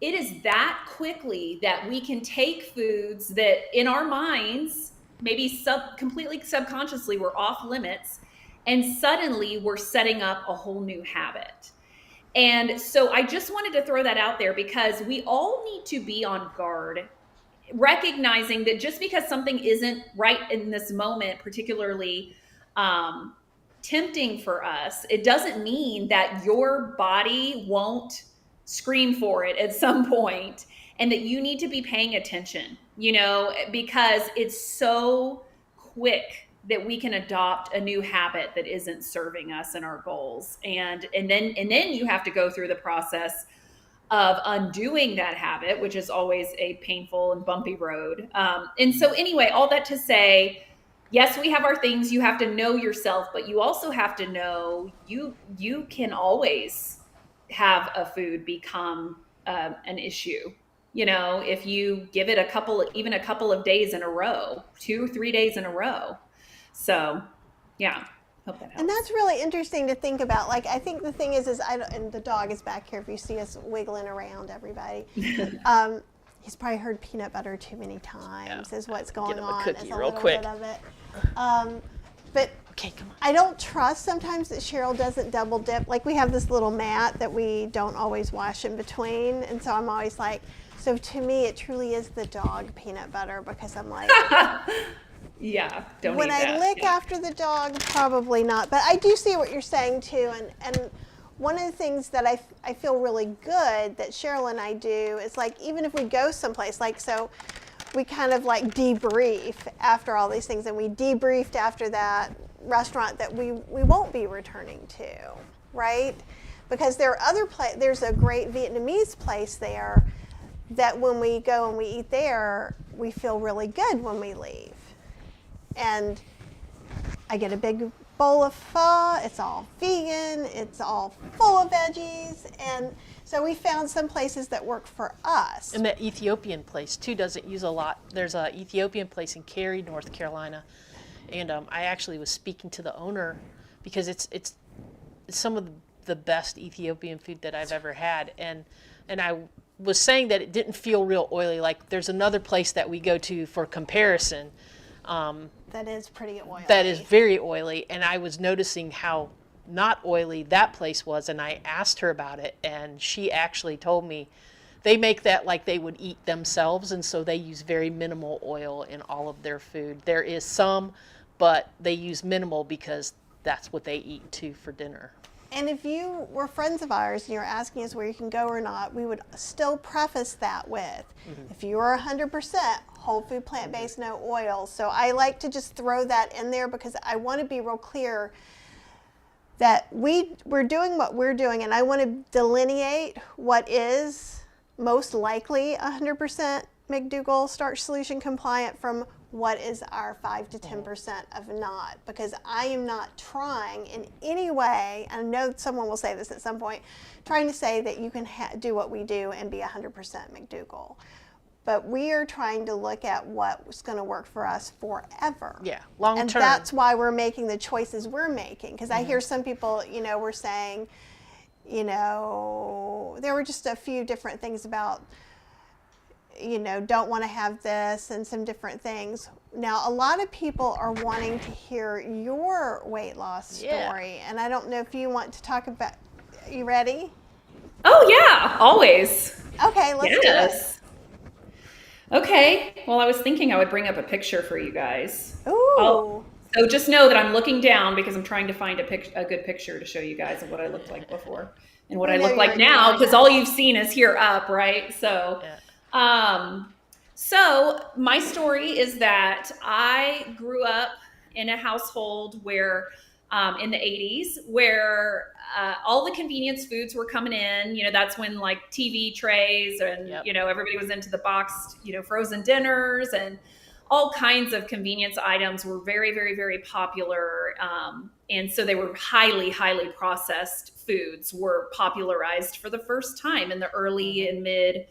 It is that quickly that we can take foods that in our minds, maybe completely subconsciously, we're off limits. And suddenly we're setting up a whole new habit. And so I just wanted to throw that out there because we all need to be on guard, recognizing that just because something isn't right in this moment, particularly tempting for us, it doesn't mean that your body won't scream for it at some point, and that you need to be paying attention, because it's so quick that we can adopt a new habit that isn't serving us and our goals. And then you have to go through the process of undoing that habit, which is always a painful and bumpy road. And so anyway, all that to say, yes, we have our things. You have to know yourself, but you also have to know you can always have a food become an issue. If you give it even a couple of days in a row, 2-3 days in a row. So yeah, Hope that helps. And that's really interesting to think about. Like, I think the thing is and the dog is back here if you see us wiggling around, everybody. He's probably heard peanut butter too many times, is what's going him a on. cookie It's a real little quick. bit of it. But Okay, come on. I don't trust sometimes that Cheryl doesn't double dip. Like, we have this little mat that we don't always wash in between. And so I'm always like, so to me, it truly is the dog peanut butter, because I'm like, Yeah, don't when eat I that. lick Yeah. after the dog, probably not. But I do see what you're saying too. And one of the things that I feel really good that Cheryl and I do is, like, even if we go someplace, like, so we kind of like debrief after all these things, and we debriefed after that restaurant that we won't be returning to, right? Because there are there's a great Vietnamese place there that when we go and we eat there, we feel really good when we leave. And I get a big bowl of pho. It's all vegan. It's all full of veggies. And so we found some places that work for us. And the Ethiopian place too doesn't use a lot. There's a Ethiopian place in Cary, North Carolina, and I actually was speaking to the owner because it's some of the best Ethiopian food that I've ever had, and I was saying that it didn't feel real oily. Like, there's another place that we go to for comparison That is pretty oily. that is very oily, and I was noticing how not oily that place was, and I asked her about it, and she actually told me they make that like they would eat themselves, and so they use very minimal oil in all of their food. There is some, but they use minimal because that's what they eat too for dinner. And if you were friends of ours and you're asking us where you can go or not, we would still preface that with, if you are 100% whole food, plant-based, no oil. So I like to just throw that in there because I want to be real clear that we're doing what we're doing, and I want to delineate what is most likely 100% McDougall Starch Solution compliant from what is our 5 to 10% of not, because I am not trying in any way, and I know someone will say this at some point, trying to say that you can do what we do and be 100% McDougall. But we are trying to look at what's going to work for us forever. Yeah, long and term. that's why we're making the choices we're making. Because I hear some people, were saying, there were just a few different things about, don't want to have this and some different things. Now, a lot of people are wanting to hear your weight loss story. And I don't know if you want to talk about, you ready? Oh yeah, always. Okay, let's do it. Okay, well, I was thinking I would bring up a picture for you guys. Ooh. So just know that I'm looking down because I'm trying to find a good picture to show you guys of what I looked like before and what I look like now, because all you've seen is here up, right? So, so my story is that I grew up in a household where in the 80s where all the convenience foods were coming in. That's when like TV trays and, everybody was into the boxed, frozen dinners, and all kinds of convenience items were very, very, very popular. And so they were highly, highly processed foods were popularized for the first time in the early and mid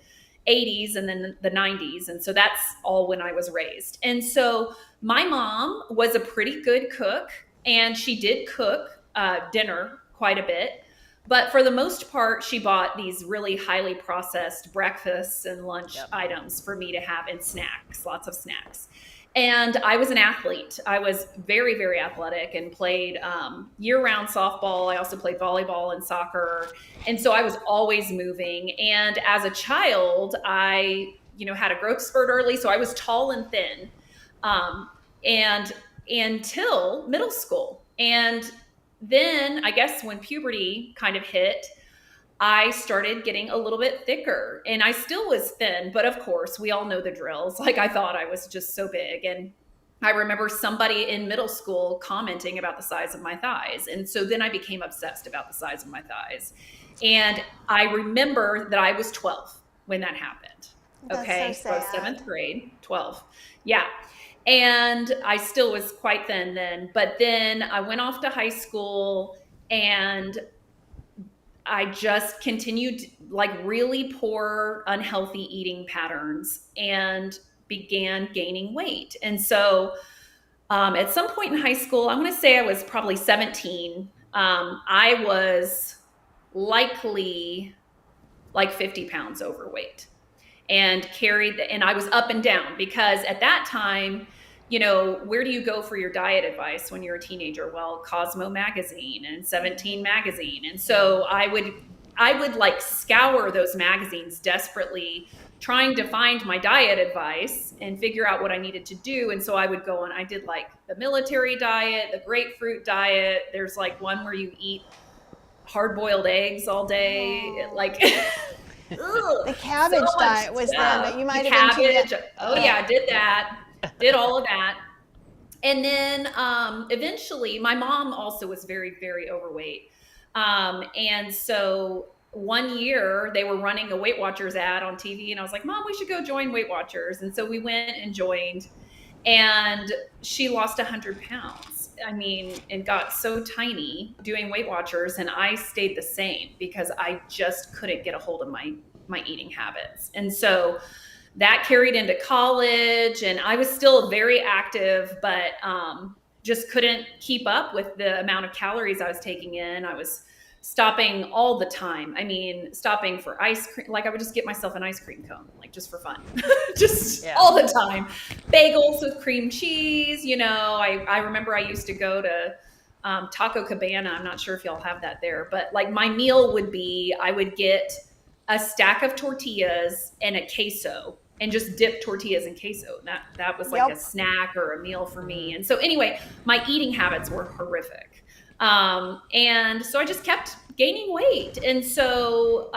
80s and then the 90s. And so that's all when I was raised. And so my mom was a pretty good cook, and she did cook dinner quite a bit. But for the most part, she bought these really highly processed breakfasts and lunch items for me to have, and snacks, lots of snacks. And I was an athlete. I was very, very athletic and played year-round softball. I also played volleyball and soccer. And so I was always moving. And as a child, I, had a growth spurt early. So I was tall and thin. And until middle school. And then I guess when puberty kind of hit, I started getting a little bit thicker, and I still was thin, but of course we all know the drills. Like, I thought I was just so big. And I remember somebody in middle school commenting about the size of my thighs. And so then I became obsessed about the size of my thighs. And I remember that I was 12 when that happened. That's so sad. So 7th grade, 12. Yeah. And I still was quite thin then, but then I went off to high school, and I just continued like really poor, unhealthy eating patterns and began gaining weight. And so At some point in high school, I'm going to say I was probably 17. I was likely like 50 pounds overweight and and I was up and down because at that time, where do you go for your diet advice when you're a teenager? Well, Cosmo magazine and 17 magazine. And so I would like scour those magazines desperately trying to find my diet advice and figure out what I needed to do. And so I would go on, I did like the military diet, the grapefruit diet. There's like one where you eat hard-boiled eggs all day. Like the cabbage diet was then, but you might have been too. Oh yeah, I did that. Did all of that. And then eventually my mom also was very, very overweight. And so one year they were running a Weight Watchers ad on TV and I was like, Mom, we should go join Weight Watchers. And so we went and joined and she lost 100 pounds. I mean, and got so tiny doing Weight Watchers and I stayed the same because I just couldn't get a hold of my eating habits. And so that carried into college and I was still very active, but just couldn't keep up with the amount of calories I was taking in. I was stopping all the time. I mean, stopping for ice cream. Like I would just get myself an ice cream cone, like just for fun, just all the time. Bagels with cream cheese. I remember I used to go to Taco Cabana. I'm not sure if y'all have that there, but like my meal would be, I would get a stack of tortillas and a queso and just dip tortillas in queso. That was like a snack or a meal for me. And so anyway, my eating habits were horrific. And so I just kept gaining weight. And so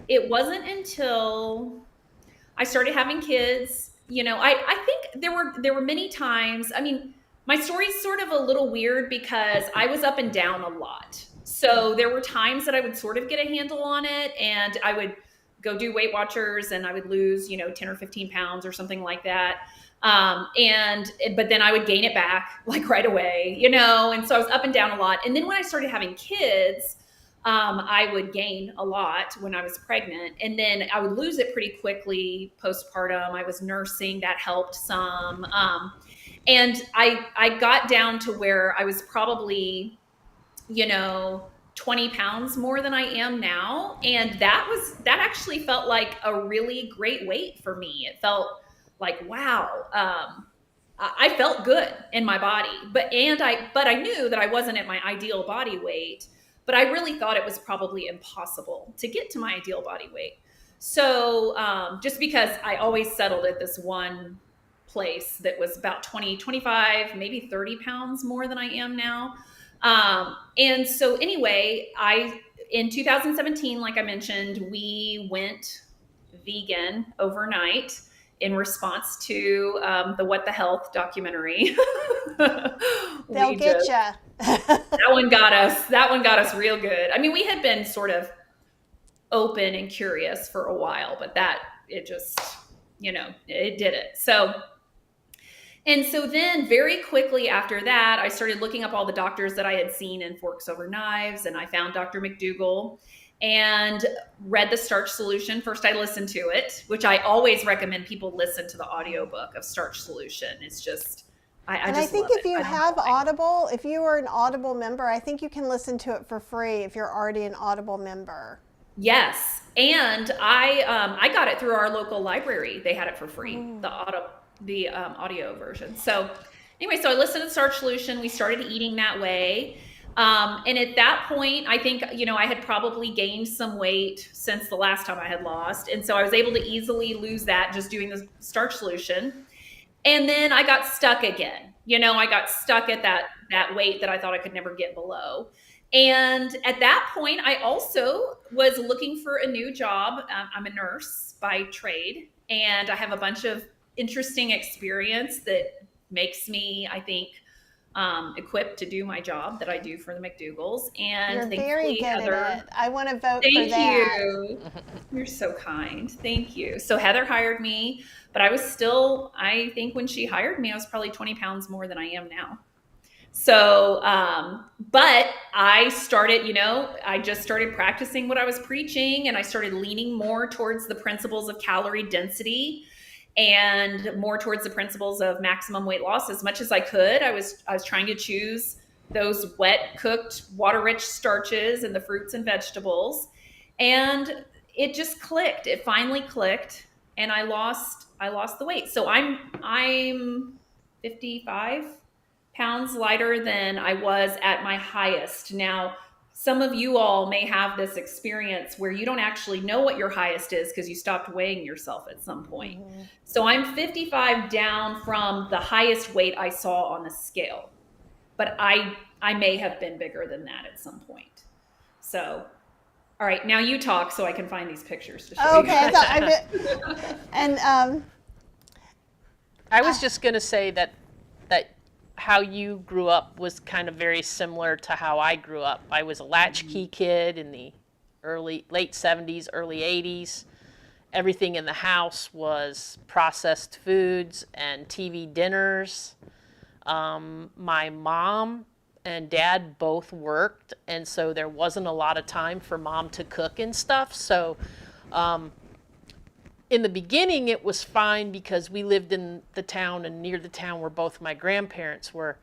it wasn't until I started having kids, I think there were many times, I mean, my story's sort of a little weird because I was up and down a lot. So there were times that I would sort of get a handle on it and I would go do Weight Watchers and I would lose, 10 or 15 pounds or something like that. But then I would gain it back like right away, and so I was up and down a lot. And then when I started having kids, I would gain a lot when I was pregnant and then I would lose it pretty quickly postpartum. I was nursing, that helped some. And I got down to where I was probably, 20 pounds more than I am now. And that actually felt like a really great weight for me. It felt like, wow, I felt good in my body, but I knew that I wasn't at my ideal body weight, but I really thought it was probably impossible to get to my ideal body weight. So just because I always settled at this one place that was about 20, 25, maybe 30 pounds more than I am now. And so anyway, in 2017, like I mentioned, we went vegan overnight in response to the What the Health documentary. They'll get you. That one got us real good. I mean, we had been sort of open and curious for a while, but it just, it did it. And so then very quickly after that, I started looking up all the doctors that I had seen in Forks Over Knives, and I found Dr. McDougall and read the Starch Solution. First, I listened to it, which I always recommend people listen to the audiobook of Starch Solution. It's just, I think if you have Audible, if you are an Audible member, I think you can listen to it for free if you're already an Audible member. Yes, and I got it through our local library. They had it for free, the audio version. So anyway, so I listened to Starch Solution. We started eating that way. And at that point, I think, I had probably gained some weight since the last time I had lost. And so I was able to easily lose that just doing the Starch Solution. And then I got stuck again. I got stuck at that weight that I thought I could never get below. And at that point, I also was looking for a new job. I'm a nurse by trade, and I have a bunch of interesting experience that makes me, I think, equipped to do my job that I do for the McDougalls. And you're very good at it. I want to vote for that. Thank you. You're so kind. Thank you. So Heather hired me, but I was still, I think when she hired me, I was probably 20 pounds more than I am now. So, but I started, I just started practicing what I was preaching, and I started leaning more towards the principles of calorie density. and more towards the principles of maximum weight loss as much as I could. I was trying to choose those wet, cooked, water-rich starches and the fruits and vegetables. And it just clicked. It finally clicked, and I lost the weight. So I'm 55 pounds lighter than I was at my highest. Now, some of you all may have this experience where you don't actually know what your highest is because you stopped weighing yourself at some point. Mm-hmm. So I'm 55 down from the highest weight I saw on the scale, but I may have been bigger than that at some point. So, all right, now you talk so I can find these pictures to show you. Okay, and I was just going to say that how you grew up was kind of very similar to how I grew up. I was a latchkey kid in the late 70s, early 80s. Everything in the house was processed foods and TV dinners. My mom and dad both worked, and so there wasn't a lot of time for mom to cook and stuff. So in the beginning, it was fine because we lived in the town and near the town where both my grandparents were.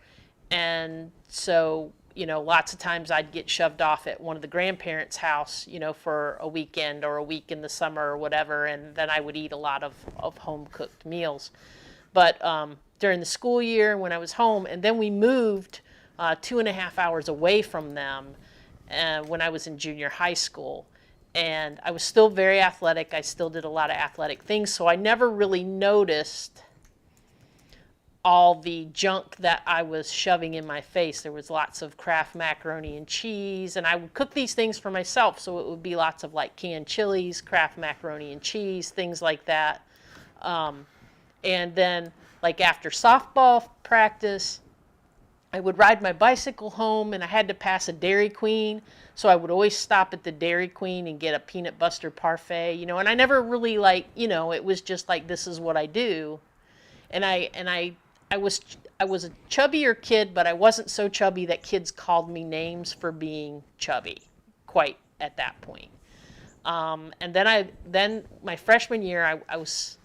And so, lots of times I'd get shoved off at one of the grandparents' house, for a weekend or a week in the summer or whatever. And then I would eat a lot of home-cooked meals. But during the school year when I was home, and then we moved 2.5 hours away from them when I was in junior high school. And I was still very athletic. I still did a lot of athletic things. So I never really noticed all the junk that I was shoving in my face. There was lots of Kraft macaroni and cheese. And I would cook these things for myself. So it would be lots of like canned chilies, Kraft macaroni and cheese, things like that. And then like after softball practice, I would ride my bicycle home, and I had to pass a Dairy Queen, so I would always stop at the Dairy Queen and get a peanut butter parfait, and I never really it was just like, this is what I do. And I was a chubbier kid, but I wasn't so chubby that kids called me names for being chubby quite at that point. And then my freshman year, I was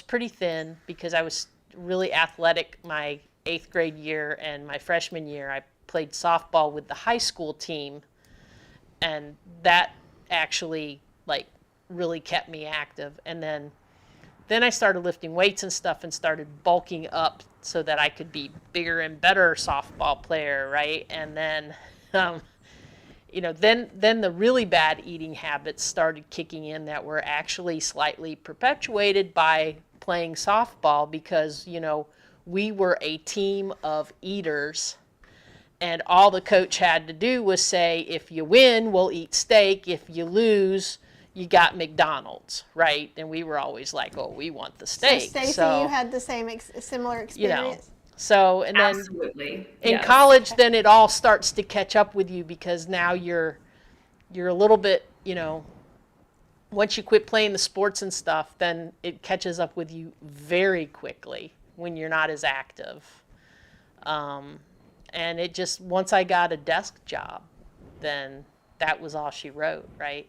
pretty thin because I was really athletic my 8th grade year, and my freshman year I played softball with the high school team, and that actually really kept me active. And then I started lifting weights and stuff and started bulking up so that I could be bigger and better softball player, right? And then then the really bad eating habits started kicking in that were actually slightly perpetuated by playing softball because we were a team of eaters, and all the coach had to do was say, if you win, we'll eat steak. If you lose, you got McDonald's, right? And we were always like, oh, we want the steak. So, Stacy, you had the similar experience? So, and then absolutely. In college, then it all starts to catch up with you because now you're a little bit, once you quit playing the sports and stuff, then it catches up with you very quickly when you're not as active. And it just, once I got a desk job, then that was all she wrote, right?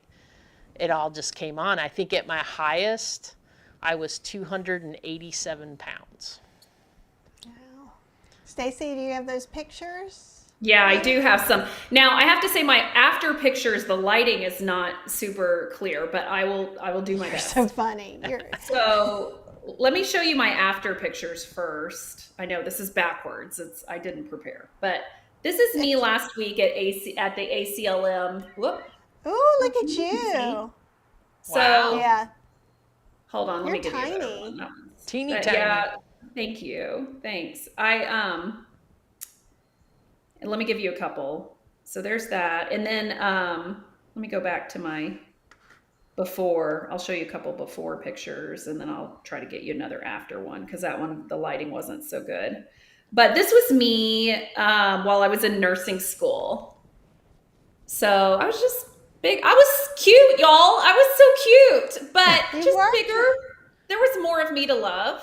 It all just came on. I think at my highest, I was 287 pounds. Wow. Stacy, do you have those pictures? Yeah, I do have some. Now, I have to say my after pictures, the lighting is not super clear, but I will do my best. You're so funny. So let me show you my after pictures first. I know this is backwards. I didn't prepare, but this is me last week at the ACLM. Whoop. Ooh, look at you. So yeah. Hold on, let me give you a better one. Teeny tiny. Yeah, thank you. Thanks. And let me give you a couple. So there's that. And then let me go back to my before. I'll show you a couple before pictures, and then I'll try to get you another after one because that one, the lighting wasn't so good. But this was me while I was in nursing school. So I was just big. I was cute, y'all. I was so cute, but just bigger. There was more of me to love.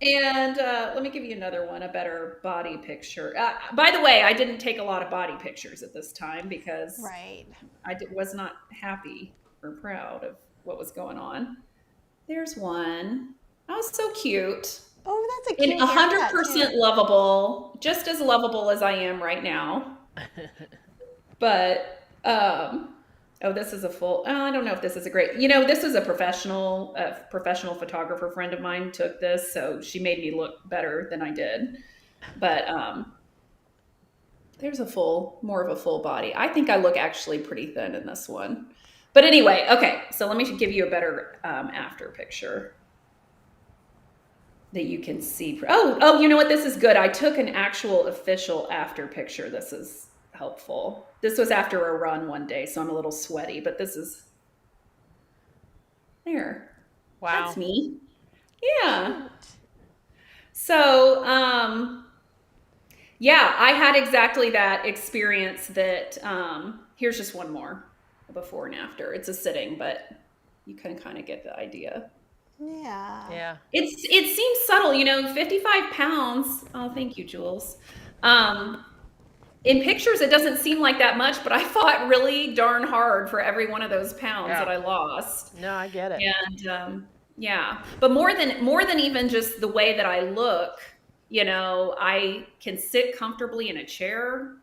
And let me give you another one, a better body picture. By the way, I didn't take a lot of body pictures at this time because I was not happy or proud of what was going on. There's one. Oh, so cute. Oh, that's a And cute haircut, 100% too. lovable, just as lovable as I am right now. But oh, this is a full. I don't know if this is a great. This is a professional photographer friend of mine took this, so she made me look better than I did. But there's more of a full body. I think I look actually pretty thin in this one. But anyway, okay. So let me give you a better after picture that you can see. Oh, you know what? This is good. I took an actual official after picture. This is helpful. This was after a run one day, so I'm a little sweaty, but this is there. Wow. That's me. Yeah. So, yeah, I had exactly that experience that, here's just one more before and after. It's a sitting, but you can kind of get the idea. Yeah. Yeah. It seems subtle, 55 pounds. Oh, thank you, Jules. In pictures, it doesn't seem like that much, but I fought really darn hard for every one of those pounds that I lost. No, I get it. And yeah, but more than even just the way that I look, I can sit comfortably in a chair,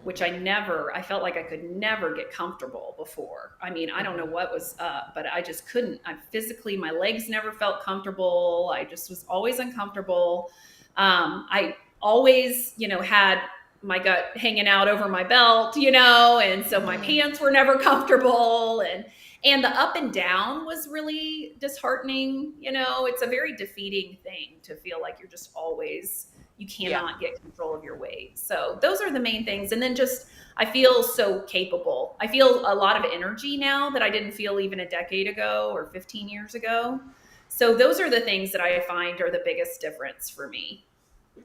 which I felt like I could never get comfortable before. I mean, I don't know what was up, but I just couldn't. My legs never felt comfortable. I just was always uncomfortable. I always, had my gut hanging out over my belt, and so my pants were never comfortable, and the up and down was really disheartening. It's a very defeating thing to feel like you're just always, you cannot get control of your weight. So those are the main things. And then just, I feel so capable. I feel a lot of energy now that I didn't feel even a decade ago or 15 years ago. So those are the things that I find are the biggest difference for me.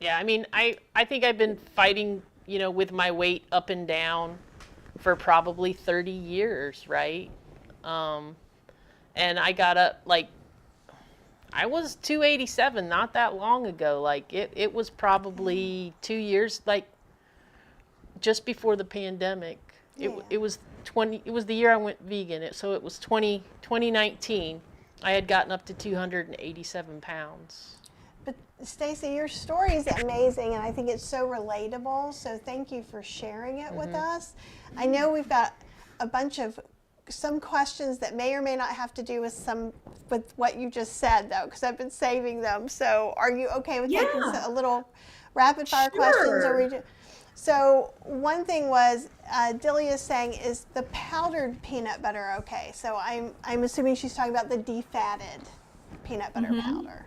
Yeah, I mean, I think I've been fighting, with my weight up and down for probably 30 years, right? And I got up, I was 287 not that long ago. It was probably 2 years, just before the pandemic. It was the year I went vegan. So it was 2019. I had gotten up to 287 pounds. But Stacy, your story is amazing, and I think it's so relatable. So thank you for sharing it with us. I know we've got a bunch of some questions that may or may not have to do with what you just said, though, because I've been saving them. So are you okay with taking a little rapid fire questions? So one thing was, Delia is saying, is the powdered peanut butter okay? So I'm assuming she's talking about the defatted peanut butter powder.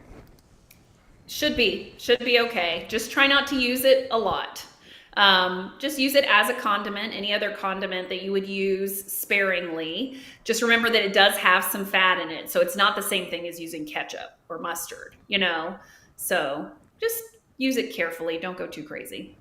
Should be okay. Just try not to use it a lot. Just use it as a condiment, any other condiment that you would use sparingly. Just remember that it does have some fat in it. So it's not the same thing as using ketchup or mustard, So just use it carefully. Don't go too crazy.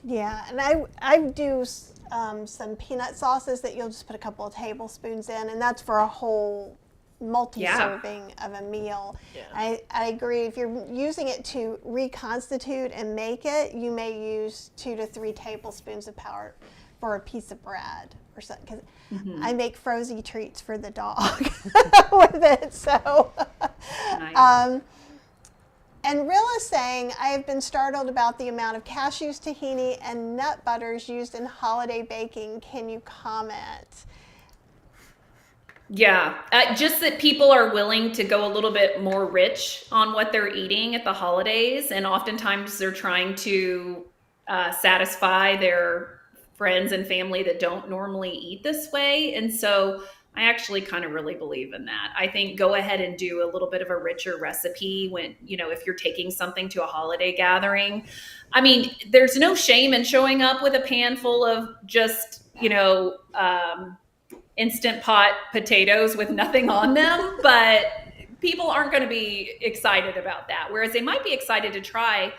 Yeah, and I do some peanut sauces that you'll just put a couple of tablespoons in, and that's for a whole multi-serving of a meal. Yeah. I agree. If you're using it to reconstitute and make it, you may use 2 to 3 tablespoons of powder for a piece of bread or something. Because I make frozen treats for the dog with it. So, nice. And Rilla's saying, I have been startled about the amount of cashews, tahini, and nut butters used in holiday baking. Can you comment? Yeah, just that people are willing to go a little bit more rich on what they're eating at the holidays. And oftentimes they're trying to satisfy their friends and family that don't normally eat this way. And so I actually kind of really believe in that. I think go ahead and do a little bit of a richer recipe when, if you're taking something to a holiday gathering. I mean, there's no shame in showing up with a pan full of just, Instant Pot potatoes with nothing on them, but people aren't going to be excited about that. Whereas they might be excited to try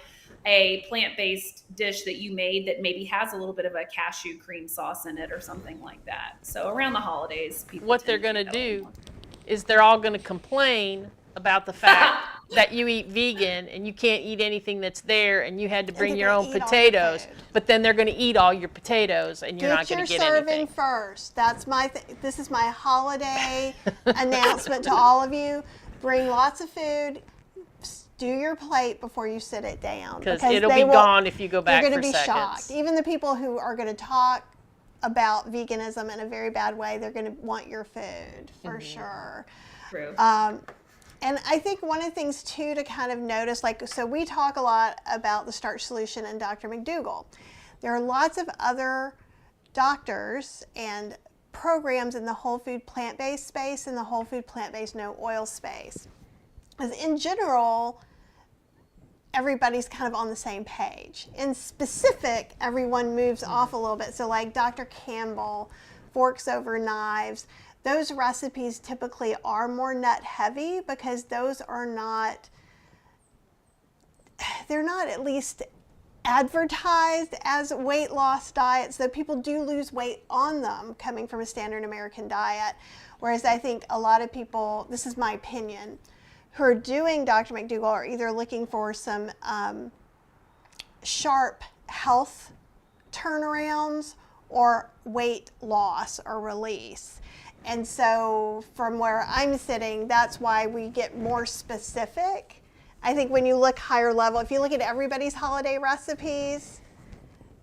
a plant-based dish that you made that maybe has a little bit of a cashew cream sauce in it or something like that. So around the holidays, people what they're going to do is they're all going to complain about the fact that you eat vegan and you can't eat anything that's there and you had to bring your own potatoes, but then they're going to eat all your potatoes and you're not going to get anything. Get your serving first. That's this is my holiday announcement to all of you. Bring lots of food. Do your plate before you sit it down. Because it'll be gone if you go back for seconds. You're going to be shocked. Even the people who are going to talk about veganism in a very bad way, they're going to want your food for sure. True. And I think one of the things too to kind of notice, like, so we talk a lot about the Starch Solution and Dr. McDougall. There are lots of other doctors and programs in the whole food plant-based space and the whole food plant-based no oil space. Because in general, everybody's kind of on the same page. In specific, everyone moves off a little bit. So like Dr. Campbell, Forks Over Knives, those recipes typically are more nut heavy because those are not, they're not at least advertised as weight loss diets, though people do lose weight on them coming from a standard American diet. Whereas I think a lot of people, this is my opinion, who are doing Dr. McDougall are either looking for some sharp health turnarounds or weight loss or release. And so from where I'm sitting, that's why we get more specific. I think when you look higher level, if you look at everybody's holiday recipes,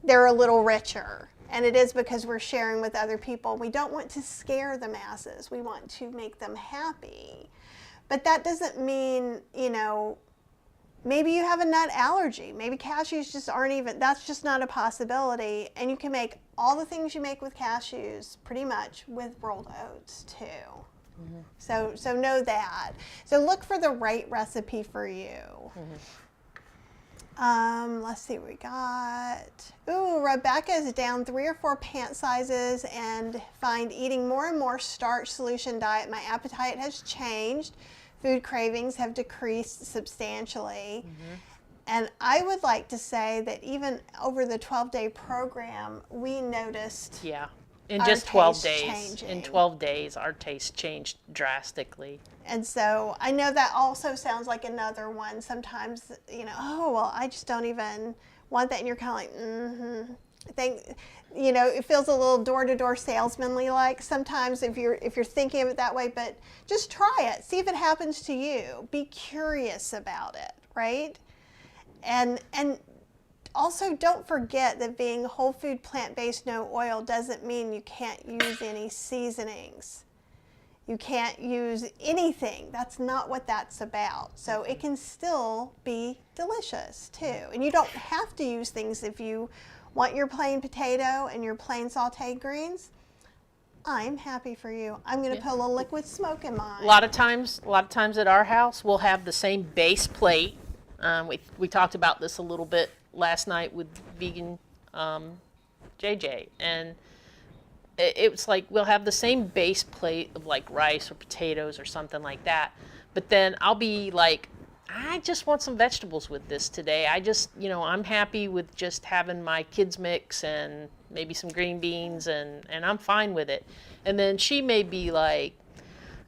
they're a little richer. And it is because we're sharing with other people. We don't want to scare the masses. We want to make them happy. But that doesn't mean, you know, maybe you have a nut allergy. Maybe cashews just aren't even, that's just not a possibility. And you can make all the things you make with cashews pretty much with rolled oats too. So know that. So look for the right recipe for you. Let's see what we got. Ooh, Rebecca is down 3 or 4 pant sizes and find eating more and more Starch Solution diet. My appetite has changed. Food cravings have decreased substantially. And I would like to say that even over the 12-day program, we noticed in just 12 days. Changing. In 12 days, our taste changed drastically. And so I know that also sounds like another one. Sometimes, you know, oh, well, I just don't even want that. And you're kind of like, I think, you know, it feels a little door-to-door salesmanly like sometimes if you're thinking of it that way, but just try it. See if it happens to you. Be curious about it, right? And also don't forget that being whole food, plant-based, no oil doesn't mean you can't use any seasonings. You can't use anything. That's not what that's about. So it can still be delicious too. And you don't have to use things if you want your plain potato and your plain sauteed greens. I'm happy for you. I'm going to put a little liquid smoke in mine. A lot of times at our house, we'll have the same base plate. We talked about this a little bit last night with vegan JJ, and it's like we'll have the same base plate of like rice or potatoes or something like that, but then I'll be like, I just want some vegetables with this today. I just, you know, I'm happy with just having my kids mix and maybe some green beans and I'm fine with it. And then she may be like,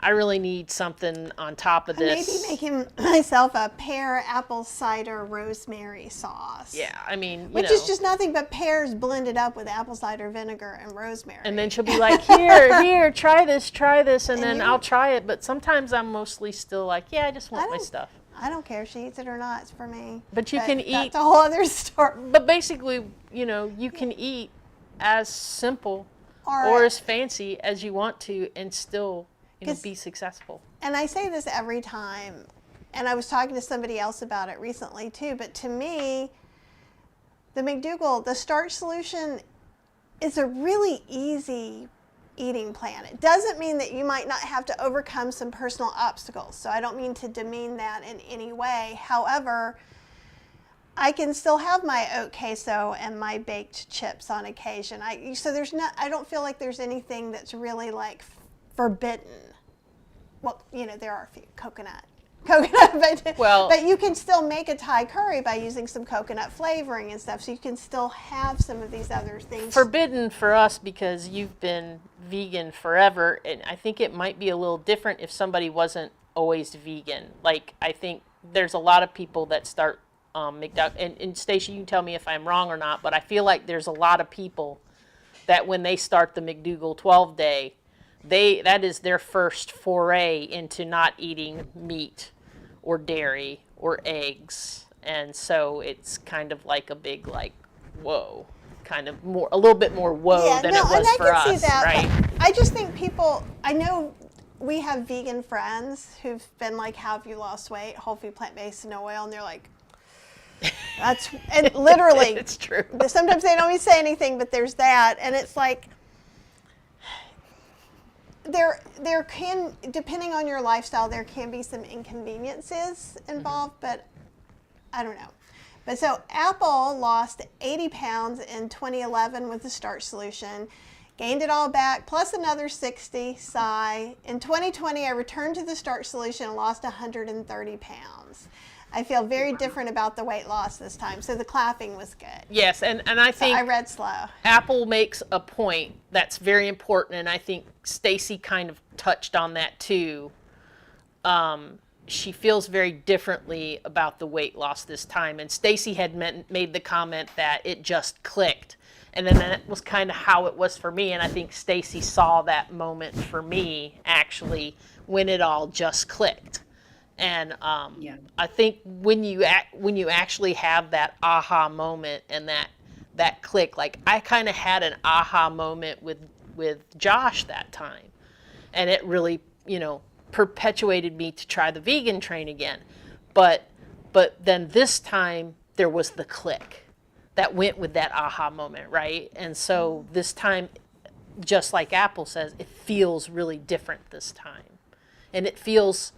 I really need something on top of this. Maybe making myself a pear apple cider rosemary sauce. Yeah, I mean, which is just nothing but pears blended up with apple cider vinegar and rosemary. And then she'll be like, here, try this, and then I'll try it. But sometimes I'm mostly still like, yeah, I just want my stuff. I don't care if she eats it or not. It's for me. But you can eat. That's a whole other story. But basically, you know, you can eat as simple or as fancy as you want to and still, you know, be successful. And I say this every time, and I was talking to somebody else about it recently too, but to me, the McDougall, the Starch Solution is a really easy eating plan. It doesn't mean that you might not have to overcome some personal obstacles, so I don't mean to demean that in any way. However, I can still have my oat queso and my baked chips on occasion. I don't feel like there's anything that's really like forbidden. Well, you know, there are a few coconut, but you can still make a Thai curry by using some coconut flavoring and stuff. So you can still have some of these other things. Forbidden for us because you've been vegan forever, and I think it might be a little different if somebody wasn't always vegan. Like, I think there's a lot of people that start McDougall, and Stacy, you can tell me if I'm wrong or not, but I feel like there's a lot of people that when they start the McDougall 12-day, that is their first foray into not eating meat or dairy or eggs. And so it's kind of like a big, like, whoa, kind of a little bit more whoa than it was for us, see that, right? But I just think I know we have vegan friends who've been like, how have you lost weight? Whole food, plant-based, no oil. And they're like, and literally, it's true. Sometimes they don't even say anything, but there's that. And it's like, there can, depending on your lifestyle, there can be some inconveniences involved, but I don't know. But so Apple lost 80 pounds in 2011 with the Starch Solution, gained it all back, plus another 60, sigh. In 2020, I returned to the Starch Solution and lost 130 pounds. I feel very different about the weight loss this time. So the clapping was good. Yes, and I think I read slow. Apple makes a point that's very important, and I think Stacy kind of touched on that too. She feels very differently about the weight loss this time, and Stacy had made the comment that it just clicked, and then that was kind of how it was for me, and I think Stacy saw that moment for me actually when it all just clicked. And I think when you actually have that aha moment and that click, like I kind of had an aha moment with Josh that time, and it really perpetuated me to try the vegan train again. But then this time there was the click that went with that aha moment, right? And so this time, just like Apple says, it feels really different this time, and it feels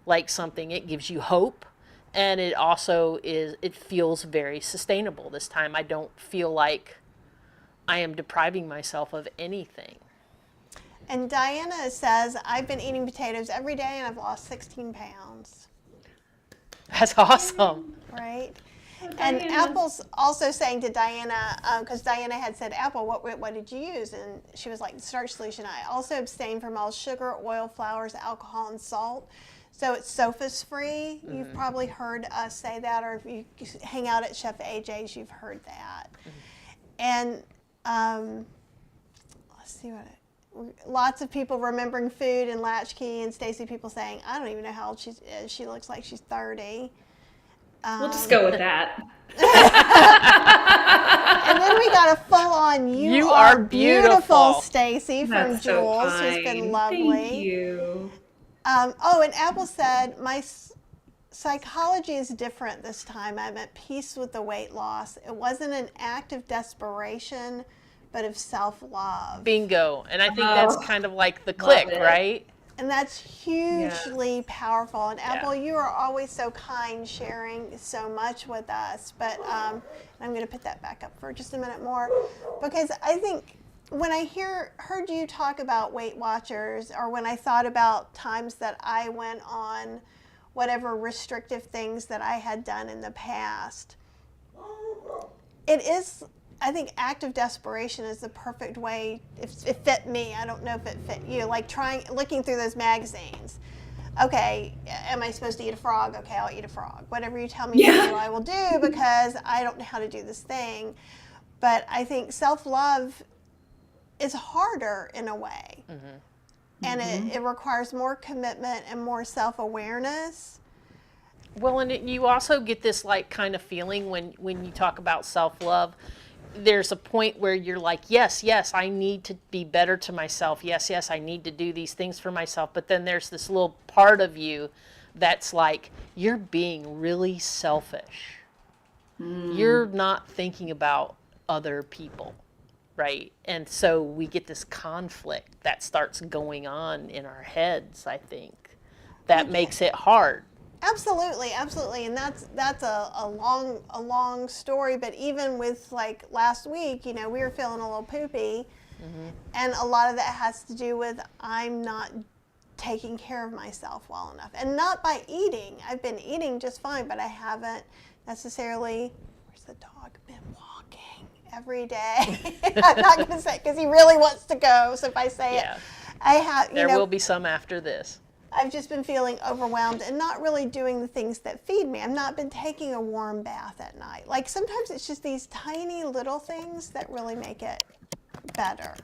like something, it gives you hope, and it also it feels very sustainable this time. I don't feel like I am depriving myself of anything. And Diana says, I've been eating potatoes every day and I've lost 16 pounds. That's awesome. Right? And Apple's also saying to Diana, because Diana had said, Apple, what did you use? And she was like, Starch Solution. I also abstain from all sugar, oil, flours, alcohol, and salt. So it's sophos-free. Mm-hmm. You've probably heard us say that, or if you hang out at Chef AJ's, you've heard that. Mm-hmm. And let's see lots of people remembering food and latchkey, and Stacy people saying, I don't even know how old she is. She looks like she's 30. We'll just go with that. And then we got a full-on you are beautiful, Stacy, from Jules, so who's been lovely. Thank you. And Apple said, my psychology is different this time. I'm at peace with the weight loss. It wasn't an act of desperation, but of self-love. Bingo. And I think that's kind of like the click, right? And that's hugely powerful. And Apple, you are always so kind, sharing so much with us. But I'm going to put that back up for just a minute more, because I think when I heard you talk about Weight Watchers, or when I thought about times that I went on whatever restrictive things that I had done in the past, it is, I think, act of desperation is the perfect way. If it fit me, I don't know if it fit you. Like looking through those magazines. Okay, am I supposed to eat a frog? Okay, I'll eat a frog. Whatever you tell me to do, I will do, because I don't know how to do this thing. But I think self-love is harder in a way. Mm-hmm. And it requires more commitment and more self-awareness. Well, and you also get this like kind of feeling when you talk about self-love. There's a point where you're like, yes, I need to be better to myself. Yes, I need to do these things for myself. But then there's this little part of you that's like, you're being really selfish. You're not thinking about other people, right? And so we get this conflict that starts going on in our heads, I think, that makes it hard. Absolutely, and that's a long story. But even with like last week, we were feeling a little poopy, and a lot of that has to do with I'm not taking care of myself well enough, and not by eating. I've been eating just fine, but I haven't necessarily. Where's the dog? Been walking every day. I'm not going to say because he really wants to go. So if I say it, I have. There will be some after this. I've just been feeling overwhelmed and not really doing the things that feed me. I've not been taking a warm bath at night. Like sometimes it's just these tiny little things that really make it better.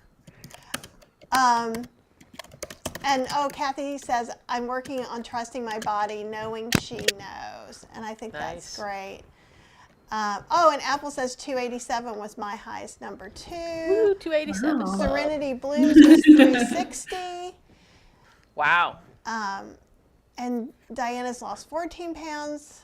And Kathy says, I'm working on trusting my body, knowing she knows. And I think that's great. And Apple says 287 was my highest, number 2. Ooh, 287. Wow. Serenity Blues was 360. Wow. And Diana's lost 14 pounds.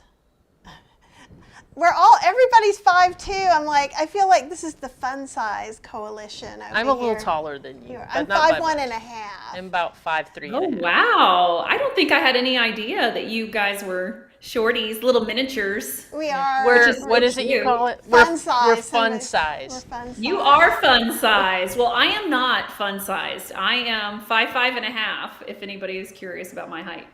Everybody's 5'2". I'm like, I feel like this is the fun size coalition over I'm a here. little taller than you. I'm but not by 5'1" much. and a half. I'm about 5'3". Oh, and a half. wow. I don't think I had any idea that you guys were shorties, little miniatures. We are. What is it you call it? Fun size. We're fun size. We're fun size. You are fun size. Well, I am not fun sized. I am 5'5" and a half, if anybody is curious about my height.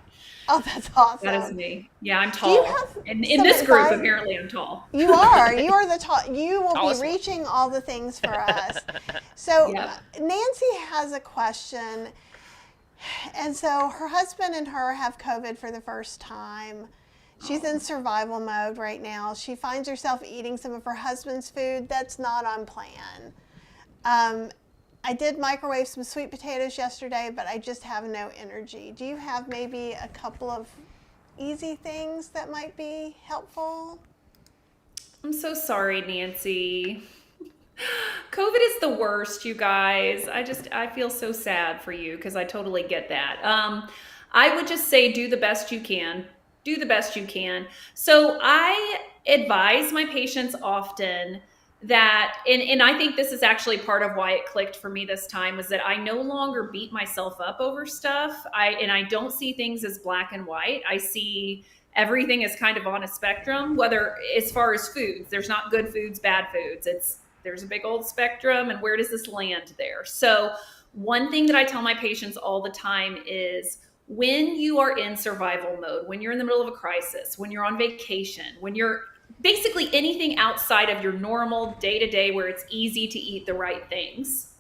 Oh, that's awesome. That is me. Yeah, I'm Do tall. you have And in some this group, advice? apparently I'm tall. You are. You are the tall. You will Tallest be one. reaching all the things for us. So Yeah. Nancy has a question. And so her husband and her have COVID for the first time. She's in survival mode right now. She finds herself eating some of her husband's food that's not on plan. I did microwave some sweet potatoes yesterday, but I just have no energy. Do you have maybe a couple of easy things that might be helpful? I'm so sorry, Nancy. COVID is the worst, you guys. I feel so sad for you because I totally get that. I would just say do the best you can. Do the best you can. So I advise my patients often that, and I think this is actually part of why it clicked for me this time, was that I no longer beat myself up over stuff. I don't see things as black and white. I see everything as kind of on a spectrum, whether as far as foods, there's not good foods, bad foods. There's a big old spectrum, and where does this land there? So one thing that I tell my patients all the time is when you are in survival mode, when you're in the middle of a crisis, when you're on vacation, when you're basically anything outside of your normal day-to-day where it's easy to eat the right things,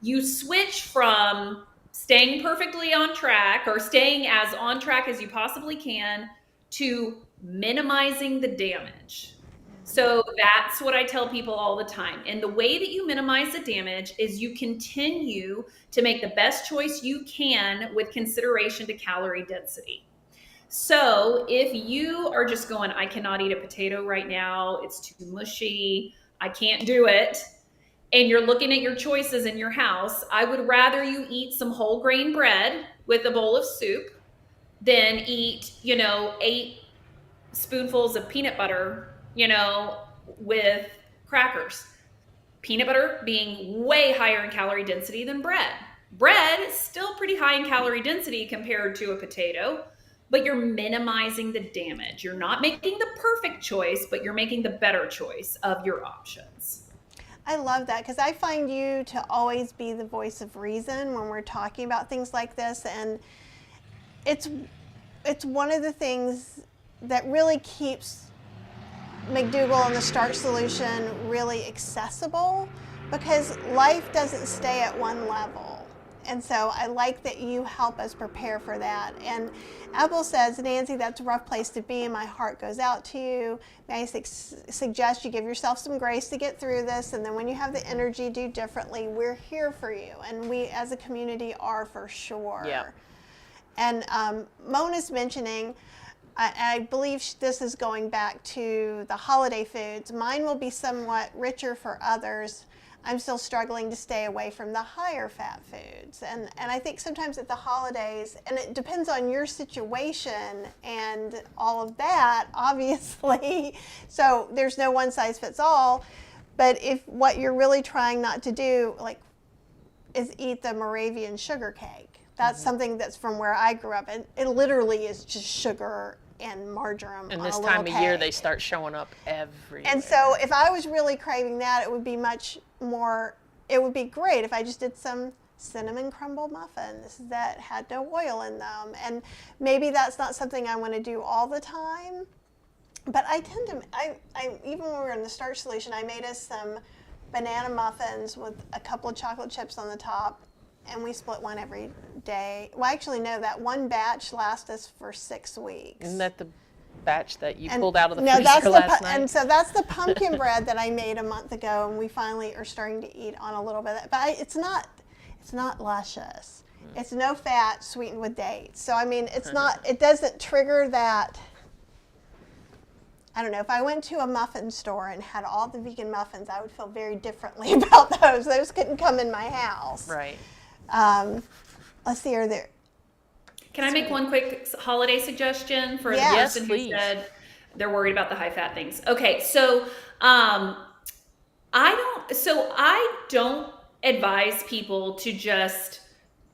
you switch from staying perfectly on track or staying as on track as you possibly can to minimizing the damage. So that's what I tell people all the time. And the way that you minimize the damage is you continue to make the best choice you can with consideration to calorie density. So if you are just going, I cannot eat a potato right now, it's too mushy, I can't do it, and you're looking at your choices in your house, I would rather you eat some whole grain bread with a bowl of soup than eat, 8 spoonfuls of peanut butter, with crackers. Peanut butter being way higher in calorie density than bread. Bread is still pretty high in calorie density compared to a potato, but you're minimizing the damage. You're not making the perfect choice, but you're making the better choice of your options. I love that because I find you to always be the voice of reason when we're talking about things like this, and it's one of the things that really keeps McDougall and the Starch Solution really accessible, because life doesn't stay at one level. And so I like that you help us prepare for that. And Apple says, Nancy, that's a rough place to be, and my heart goes out to you. May I suggest you give yourself some grace to get through this, and then when you have the energy, do differently. We're here for you, and we as a community are for sure. Yeah. And Mona's mentioning, I believe this is going back to the holiday foods. Mine will be somewhat richer for others. I'm still struggling to stay away from the higher fat foods. And I think sometimes at the holidays, and it depends on your situation and all of that, obviously. So there's no one size fits all. But if what you're really trying not to do, is eat the Moravian sugar cake. That's something that's from where I grew up. And it literally is just sugar and marjoram And on this a time little of year, cake. they start showing up everywhere. And so if I was really craving that, it would be much more, it would be great if I just did some cinnamon crumble muffins that had no oil in them. And maybe that's not something I want to do all the time. But I tend to, even when we were in the Starch Solution, I made us some banana muffins with a couple of chocolate chips on the top. And we split one every day. Well, actually, no, that one batch lasted us for 6 weeks. Isn't that the batch that you pulled out of the no, freezer last night? And so that's the pumpkin bread that I made a month ago, and we finally are starting to eat on a little bit of that. But it's not luscious. It's no fat, sweetened with dates. So, I mean, it's not, it doesn't trigger that. I don't know, if I went to a muffin store and had all the vegan muffins, I would feel very differently about those. Those couldn't come in my house. Right. Let's see, are there? Can I make one quick holiday suggestion for Yes. the person Yes, who said they're worried about the high fat things? Okay, so I don't advise people to just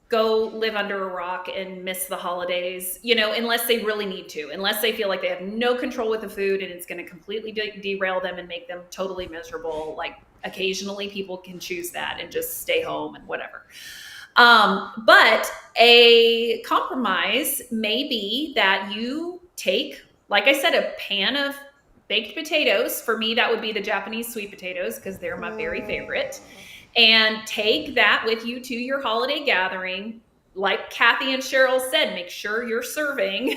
go live under a rock and miss the holidays, unless they really need to, unless they feel like they have no control with the food and it's going to completely derail them and make them totally miserable. Like occasionally people can choose that and just stay home and whatever. But a compromise may be that you take, like I said, a pan of baked potatoes. For me, that would be the Japanese sweet potatoes because they're my very favorite. And take that with you to your holiday gathering. Like Kathy and Cheryl said, make sure your serving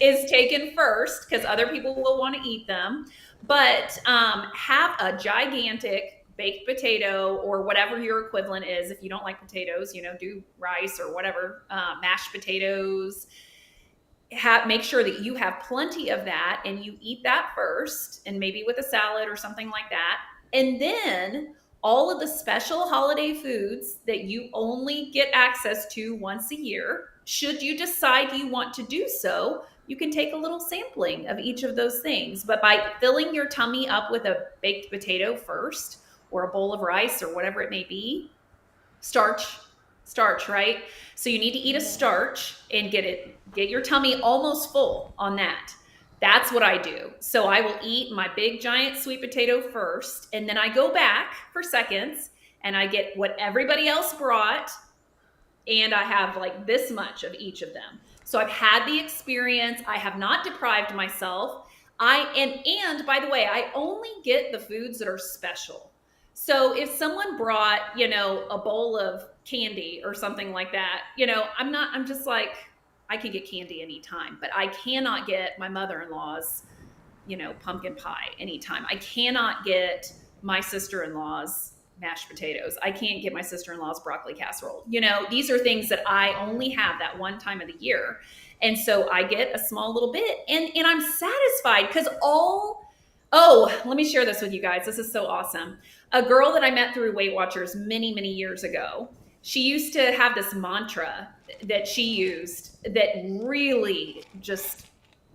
is taken first because other people will want to eat them. But have a gigantic baked potato or whatever your equivalent is. If you don't like potatoes, do rice or whatever, mashed potatoes. Make sure that you have plenty of that and you eat that first, and maybe with a salad or something like that. And then all of the special holiday foods that you only get access to once a year, should you decide you want to do so, you can take a little sampling of each of those things. But by filling your tummy up with a baked potato first, or a bowl of rice or whatever it may be, starch, right? So you need to eat a starch and get your tummy almost full on that. That's what I do. So I will eat my big giant sweet potato first, and then I go back for seconds and I get what everybody else brought, and I have like this much of each of them. So I've had the experience. I have not deprived myself. And by the way, I only get the foods that are special. So if someone brought, a bowl of candy or something like that, I'm just like, I can get candy anytime, but I cannot get my mother-in-law's, pumpkin pie anytime. I cannot get my sister-in-law's mashed potatoes. I can't get my sister-in-law's broccoli casserole. These are things that I only have that one time of the year. And so I get a small little bit and I'm satisfied because let me share this with you guys. This is so awesome. A girl that I met through Weight Watchers many, many years ago, she used to have this mantra that she used that really just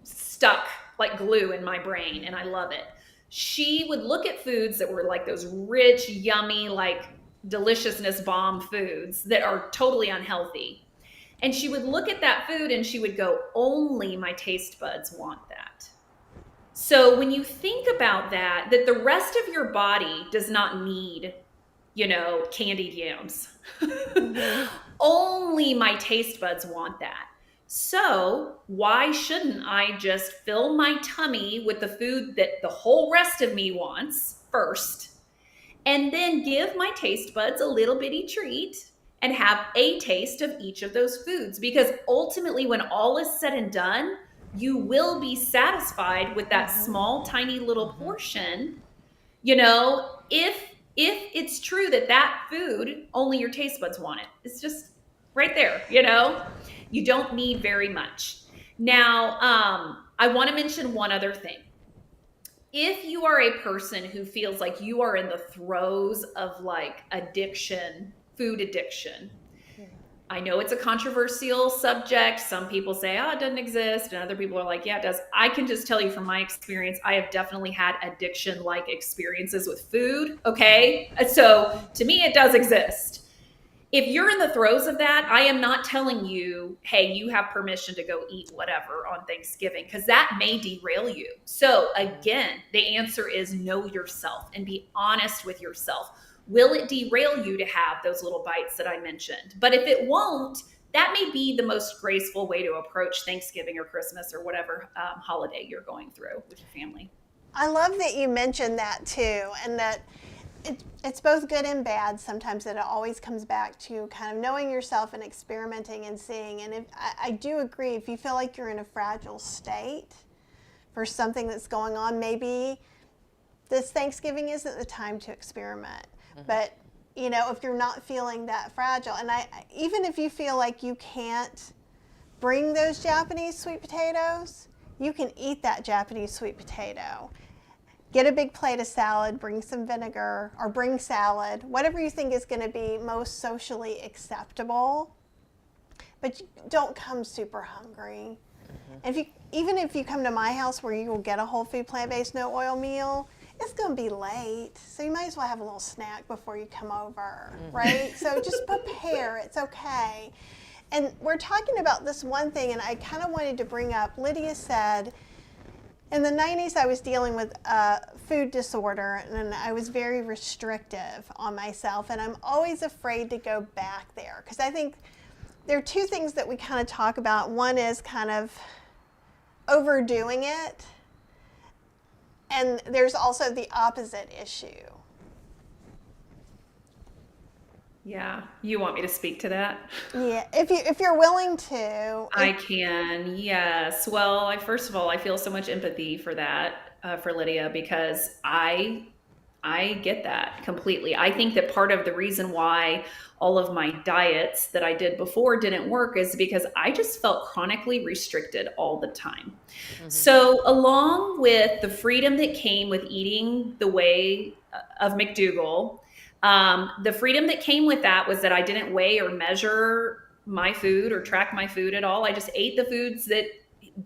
stuck like glue in my brain, and I love it. She would look at foods that were like those rich, yummy, like deliciousness bomb foods that are totally unhealthy. And she would look at that food and she would go, only my taste buds want that. So when you think about that the rest of your body does not need, candied yams. Only my taste buds want that. So why shouldn't I just fill my tummy with the food that the whole rest of me wants first, and then give my taste buds a little bitty treat and have a taste of each of those foods? Because ultimately, when all is said and done, you will be satisfied with that small, tiny little portion, if it's true that food, only your taste buds want it. It's just right there, You don't need very much. Now, I want to mention one other thing. If you are a person who feels like you are in the throes of like addiction, food addiction, I know it's a controversial subject. Some people say, it doesn't exist. And other people are like, yeah, it does. I can just tell you from my experience, I have definitely had addiction-like experiences with food. Okay. So to me, it does exist. If you're in the throes of that, I am not telling you, hey, you have permission to go eat whatever on Thanksgiving, because that may derail you. So again, the answer is know yourself and be honest with yourself. Will it derail you to have those little bites that I mentioned? But if it won't, that may be the most graceful way to approach Thanksgiving or Christmas or whatever holiday you're going through with your family. I love that you mentioned that too, and that it's both good and bad. Sometimes it always comes back to kind of knowing yourself and experimenting and seeing. And I do agree, if you feel like you're in a fragile state for something that's going on, maybe this Thanksgiving isn't the time to experiment. But you know, if you're not feeling that fragile. And even if you feel like you can't bring those Japanese sweet potatoes, you can eat that Japanese sweet potato. Get a big plate of salad, bring some vinegar, or bring salad, whatever you think is going to be most socially acceptable. But don't come super hungry. And even if you come to my house where you will get a whole food plant-based no oil meal, it's going to be late, so you might as well have a little snack before you come over, right? So just prepare, it's okay. And we're talking about this one thing, and I kind of wanted to bring up, Lydia said, in the 90s I was dealing with a food disorder, and I was very restrictive on myself, and I'm always afraid to go back there, because I think there are two things that we kind of talk about. One is kind of overdoing it, and there's also the opposite issue. Yeah, you want me to speak to that? Yeah, if you're willing to. I can, yes. Well, first of all, I feel so much empathy for that, for Lydia, because I get that completely. I think that part of the reason why all of my diets that I did before didn't work is because I just felt chronically restricted all the time. So along with the freedom that came with eating the way of McDougall, the freedom that came with that was that I didn't weigh or measure my food or track my food at all. I just ate the foods that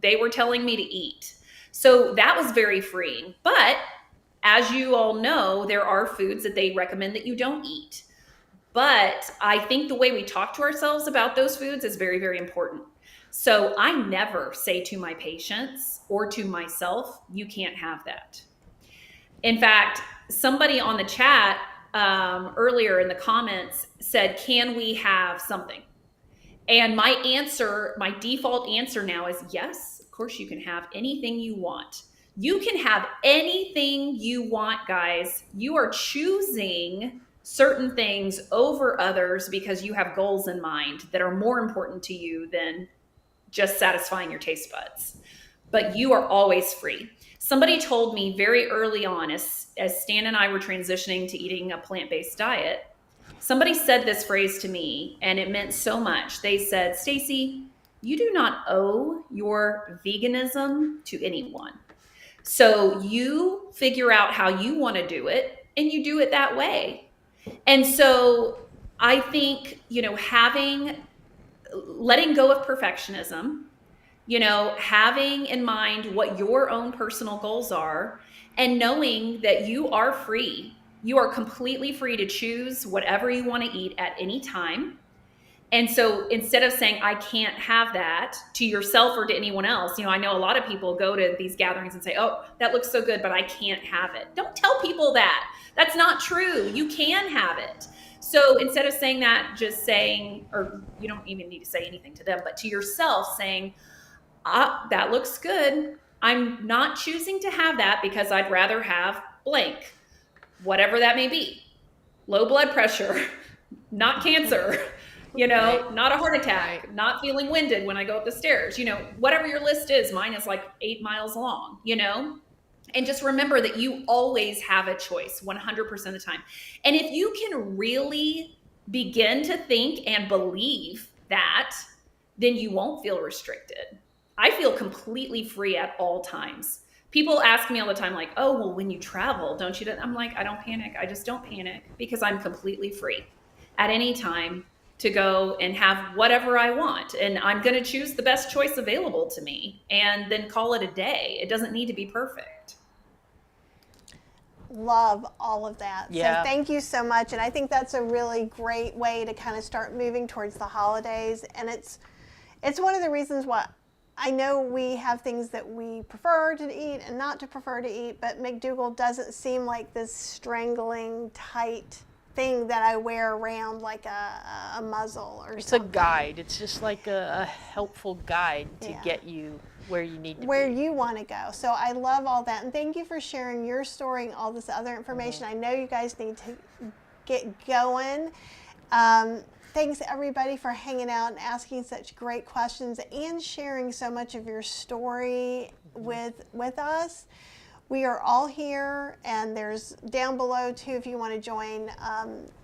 they were telling me to eat. So that was very freeing. But as you all know, there are foods that they recommend that you don't eat. But I think the way we talk to ourselves about those foods is very, very important. So I never say to my patients or to myself, you can't have that. In fact, somebody on the chat earlier in the comments said, can we have something? And my default answer now is yes, of course you can have anything you want. You can have anything you want, guys. You are choosing certain things over others because you have goals in mind that are more important to you than just satisfying your taste buds. But you are always free. Somebody told me very early on, as Stan and I were transitioning to eating a plant-based diet, somebody said this phrase to me, and it meant so much. They said, Stacy, you do not owe your veganism to anyone. So you figure out how you want to do it, and you do it that way. And so I think, letting go of perfectionism, having in mind what your own personal goals are, and knowing that you are free. You are completely free to choose whatever you want to eat at any time. And so instead of saying, I can't have that to yourself or to anyone else, I know a lot of people go to these gatherings and say, oh, that looks so good, but I can't have it. Don't tell people that. That's not true. You can have it. So instead of saying that, just saying, or you don't even need to say anything to them, but to yourself saying, that looks good. I'm not choosing to have that because I'd rather have blank, whatever that may be. Low blood pressure, not cancer, Right. not a heart attack, not feeling winded when I go up the stairs, whatever your list is. Mine is like 8 miles long, and just remember that you always have a choice 100% of the time. And if you can really begin to think and believe that, then you won't feel restricted. I feel completely free at all times. People ask me all the time, like, oh, well, when you travel, don't you? I'm like, I don't panic. I just don't panic because I'm completely free at any time to go and have whatever I want. And I'm going to choose the best choice available to me and then call it a day. It doesn't need to be perfect. Love all of that. Yeah. So thank you so much. And I think that's a really great way to kind of start moving towards the holidays. And it's one of the reasons why I know we have things that we prefer to eat and not to prefer to eat, but McDougall doesn't seem like this strangling, tight thing that I wear around like a muzzle or It's something. a guide. It's just like a helpful guide to Yeah. get you where you need to where be. you want to go. So I love all that. And thank you for sharing your story and all this other information. I know you guys need to get going. Thanks everybody for hanging out and asking such great questions and sharing so much of your story with us. we are all here, and there's down below too if you want to join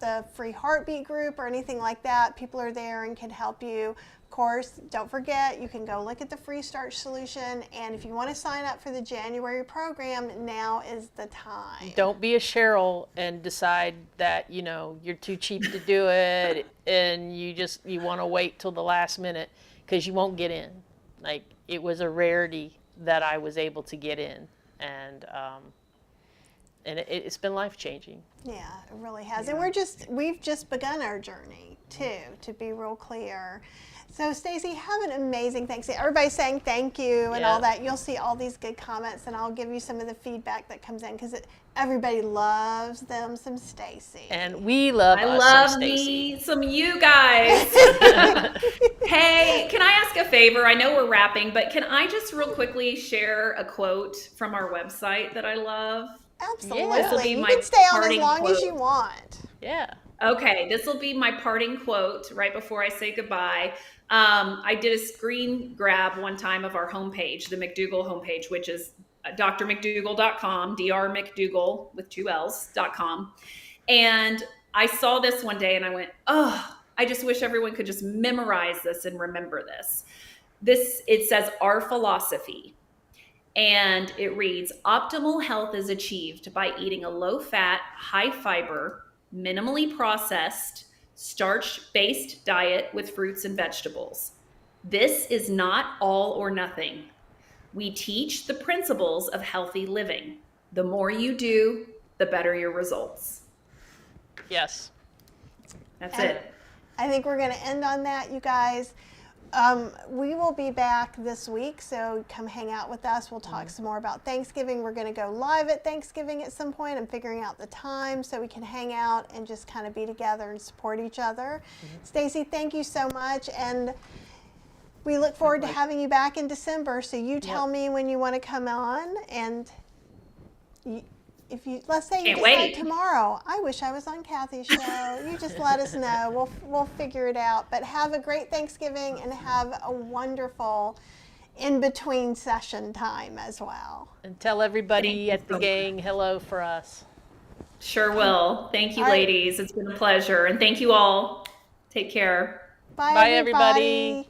the free heartbeat group or anything like that. People are there and can help you. Of course, don't forget, you can go look at the free Starch Solution, and if you want to sign up for the January program, now is the time. Don't be a Cheryl and decide that, you know, you're too cheap to do it and you want to wait till the last minute, because you won't get in. Like, it was a rarity that I was able to get in, and it's been life-changing. Yeah, it really has. And we've just begun our journey too, to be real clear. So Stacy, have an amazing Thanksgiving. Everybody's saying thank you and all that. You'll see all these good comments, and I'll give you some of the feedback that comes in, because everybody loves them some Stacy. And we love I us love some Stacy. me some you guys. Hey, can I ask a favor? I know we're wrapping, but can I just real quickly share a quote from our website that I love? Absolutely. This will be You my can stay on as parting long as quote. you want. Yeah. Okay, this will be my parting quote right before I say goodbye. I did a screen grab one time of our homepage, the McDougall homepage, which is drmcdougall.com, drmcdougall with 2 L's.com. And I saw this one day and I went, oh, I just wish everyone could just memorize this and remember this. It says our philosophy. And it reads, optimal health is achieved by eating a low-fat, high-fiber, minimally processed, starch-based diet with fruits and vegetables. This is not all or nothing. We teach the principles of healthy living. The more you do, the better your results. Yes. That's it. I think we're going to end on that, you guys. We will be back this week, so come hang out with us. We'll talk some more about Thanksgiving. We're going to go live at Thanksgiving at some point. I'm figuring out the time so we can hang out and just kind of be together and support each other. Stacy, thank you so much, and we look forward to having you back in December. So you tell me when you want to come on, and if you, let's say you Can't decide wait. tomorrow, I wish I was on Kathy's show. You just let us know. We'll figure it out. But have a great Thanksgiving and have a wonderful in-between session time as well. And tell everybody at the gang hello for us. Sure will. Thank you, All right. ladies. It's been a pleasure. And thank you all. Take care. Bye, Bye, everybody.